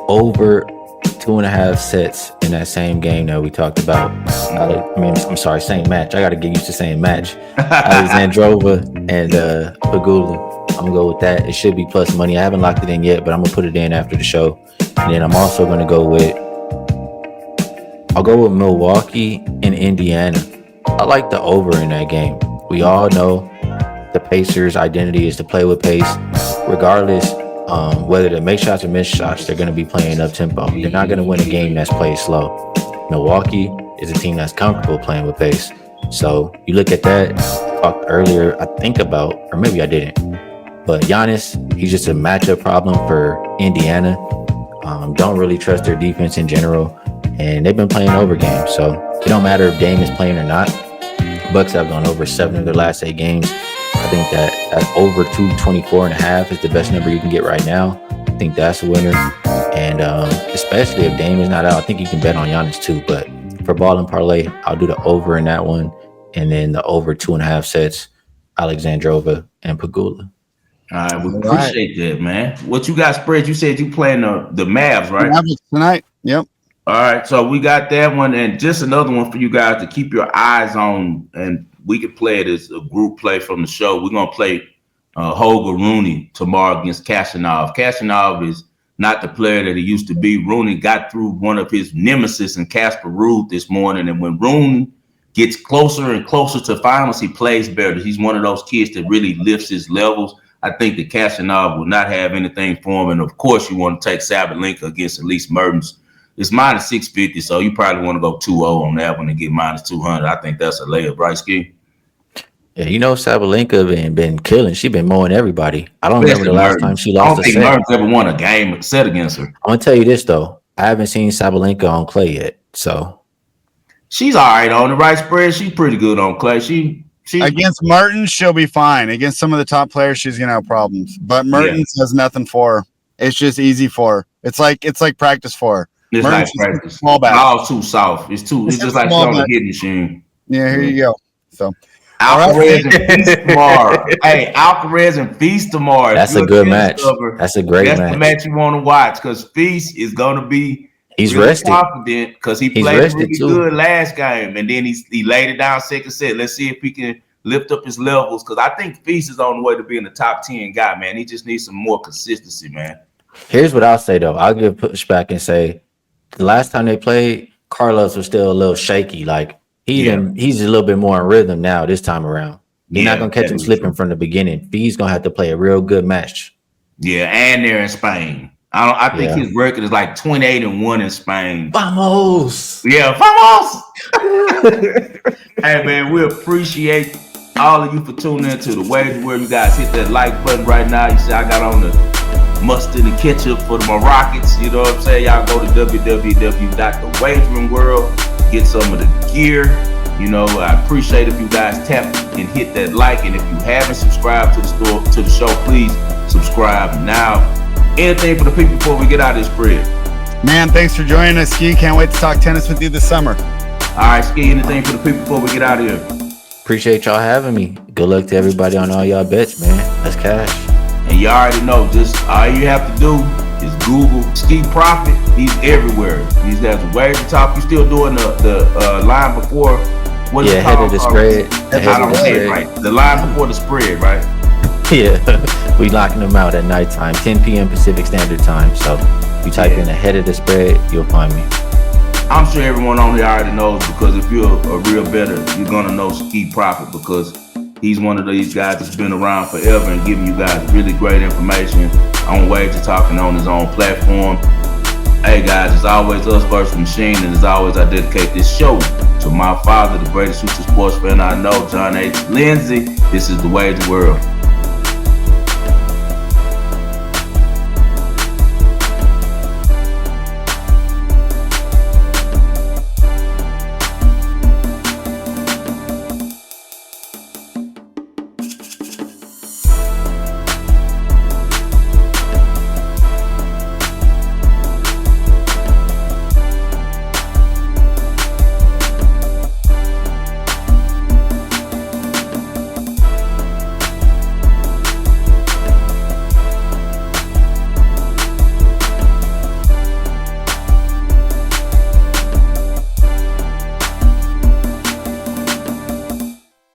over 2.5 sets in that same game that we talked about. I'm sorry, same match. I gotta get used to saying match. Alexandrova and Pegula. I'm gonna go with that. It should be plus money. I haven't locked it in yet, but I'm gonna put it in after the show. And then I'm also gonna go with Milwaukee and Indiana. I like the over in that game. We all know the Pacers' identity is to play with pace. Regardless, whether they make shots or miss shots, they're going to be playing up tempo. They're not going to win a game that's played slow. Milwaukee is a team that's comfortable playing with pace. So you look at that. I talked earlier, I think about, or maybe I didn't, but Giannis, he's just a matchup problem for Indiana. Don't really trust their defense in general. And they've been playing over games, so it don't matter if Dame is playing or not. Bucks have gone over 7 of their last 8 games. I think that over 224.5 is the best number you can get right now. I think that's a winner, and especially if Dame is not out, I think you can bet on Giannis too. But for Ball and Parlay, I'll do the over in that one, and then the over 2.5 sets, Alexandrova and Pegula. All right, we appreciate that, man. What you got spread? You said you playing the Mavs, right? Mavs tonight. Yep. All right, so we got that one, and just another one for you guys to keep your eyes on, and we can play it as a group play from the show. We're going to play Holger Rooney tomorrow against Kashanov. Kashanov is not the player that he used to be. Rooney got through one of his nemesis in Casper Ruud this morning, and when Rooney gets closer and closer to finals, he plays better. He's one of those kids that really lifts his levels. I think that Kashanov will not have anything for him, and of course you want to take Sabalenka against Elise Mertens. It's minus 650, so you probably want to go 2-0 on that one and get minus 200. I think that's a layup, right, Ski? Yeah, Sabalenka been killing. She been mowing everybody. I don't remember the last time she I lost don't a think set. Mertens ever won a game set against her. I'm gonna tell you this though. I haven't seen Sabalenka on clay yet, so she's all right on the right spread. She's pretty good on clay. She against Mertens, she'll be fine. Against some of the top players, she's gonna have problems. But Mertens has nothing for her. It's just easy for her. It's like practice for her. It's Mertens like practice. Small back. Ball's too soft. It's just like she's on a hitting machine. Yeah, here you go. So Alcaraz and Feast tomorrow. Hey, Alcaraz and Feast tomorrow. That's a good match. That's a great match. That's the match you want to watch because Feast is going to be really rested. Confident because he played really good last game and then he laid it down second set. Let's see if he can lift up his levels because I think Feast is on the way to being a top 10 guy, man. He just needs some more consistency, man. Here's what I'll say though. I'll give pushback and say the last time they played, Carlos was still a little shaky. Like he's a little bit more in rhythm now this time around. You're not gonna catch him slipping from the beginning. He's gonna have to play a real good match. Yeah, and they're in Spain. I think his record is like 28-1 in Spain. Vamos! Yeah, vamos! Hey man, we appreciate all of you for tuning in to the Wager World. You guys hit that like button right now. You see I got on the mustard and ketchup for my Rockets. You know what I'm saying? Y'all go to www.thewagering.world. Get some of the gear. You know, I appreciate if you guys tap and hit that like. And if you haven't subscribed to the show, please subscribe now. Anything for the people before we get out of this spread? Man, thanks for joining us, Ski. Can't wait to talk tennis with you this summer. All right, Ski, anything for the people before we get out of here? Appreciate y'all having me. Good luck to everybody on all y'all bets, man. That's cash. And you already know, just all you have to do is Google Hakeem Profit. He's everywhere. He's got the WagerTalk. You still doing the line before? What is it ahead of the spread. I don't say it right. The line before the spread, right? Yeah, we locking them out at nighttime, 10 p.m. Pacific Standard Time. So you type in ahead of the spread, you'll find me. I'm sure everyone on here already knows because if you're a real bettor, you're gonna know Hakeem Profit because he's one of these guys that's been around forever and giving you guys really great information on WagerTalk and on his own platform. Hey guys, it's always us versus the machine, and as always, I dedicate this show to my father, the greatest future sports fan I know, John H. Lindsay. This is the Wager World.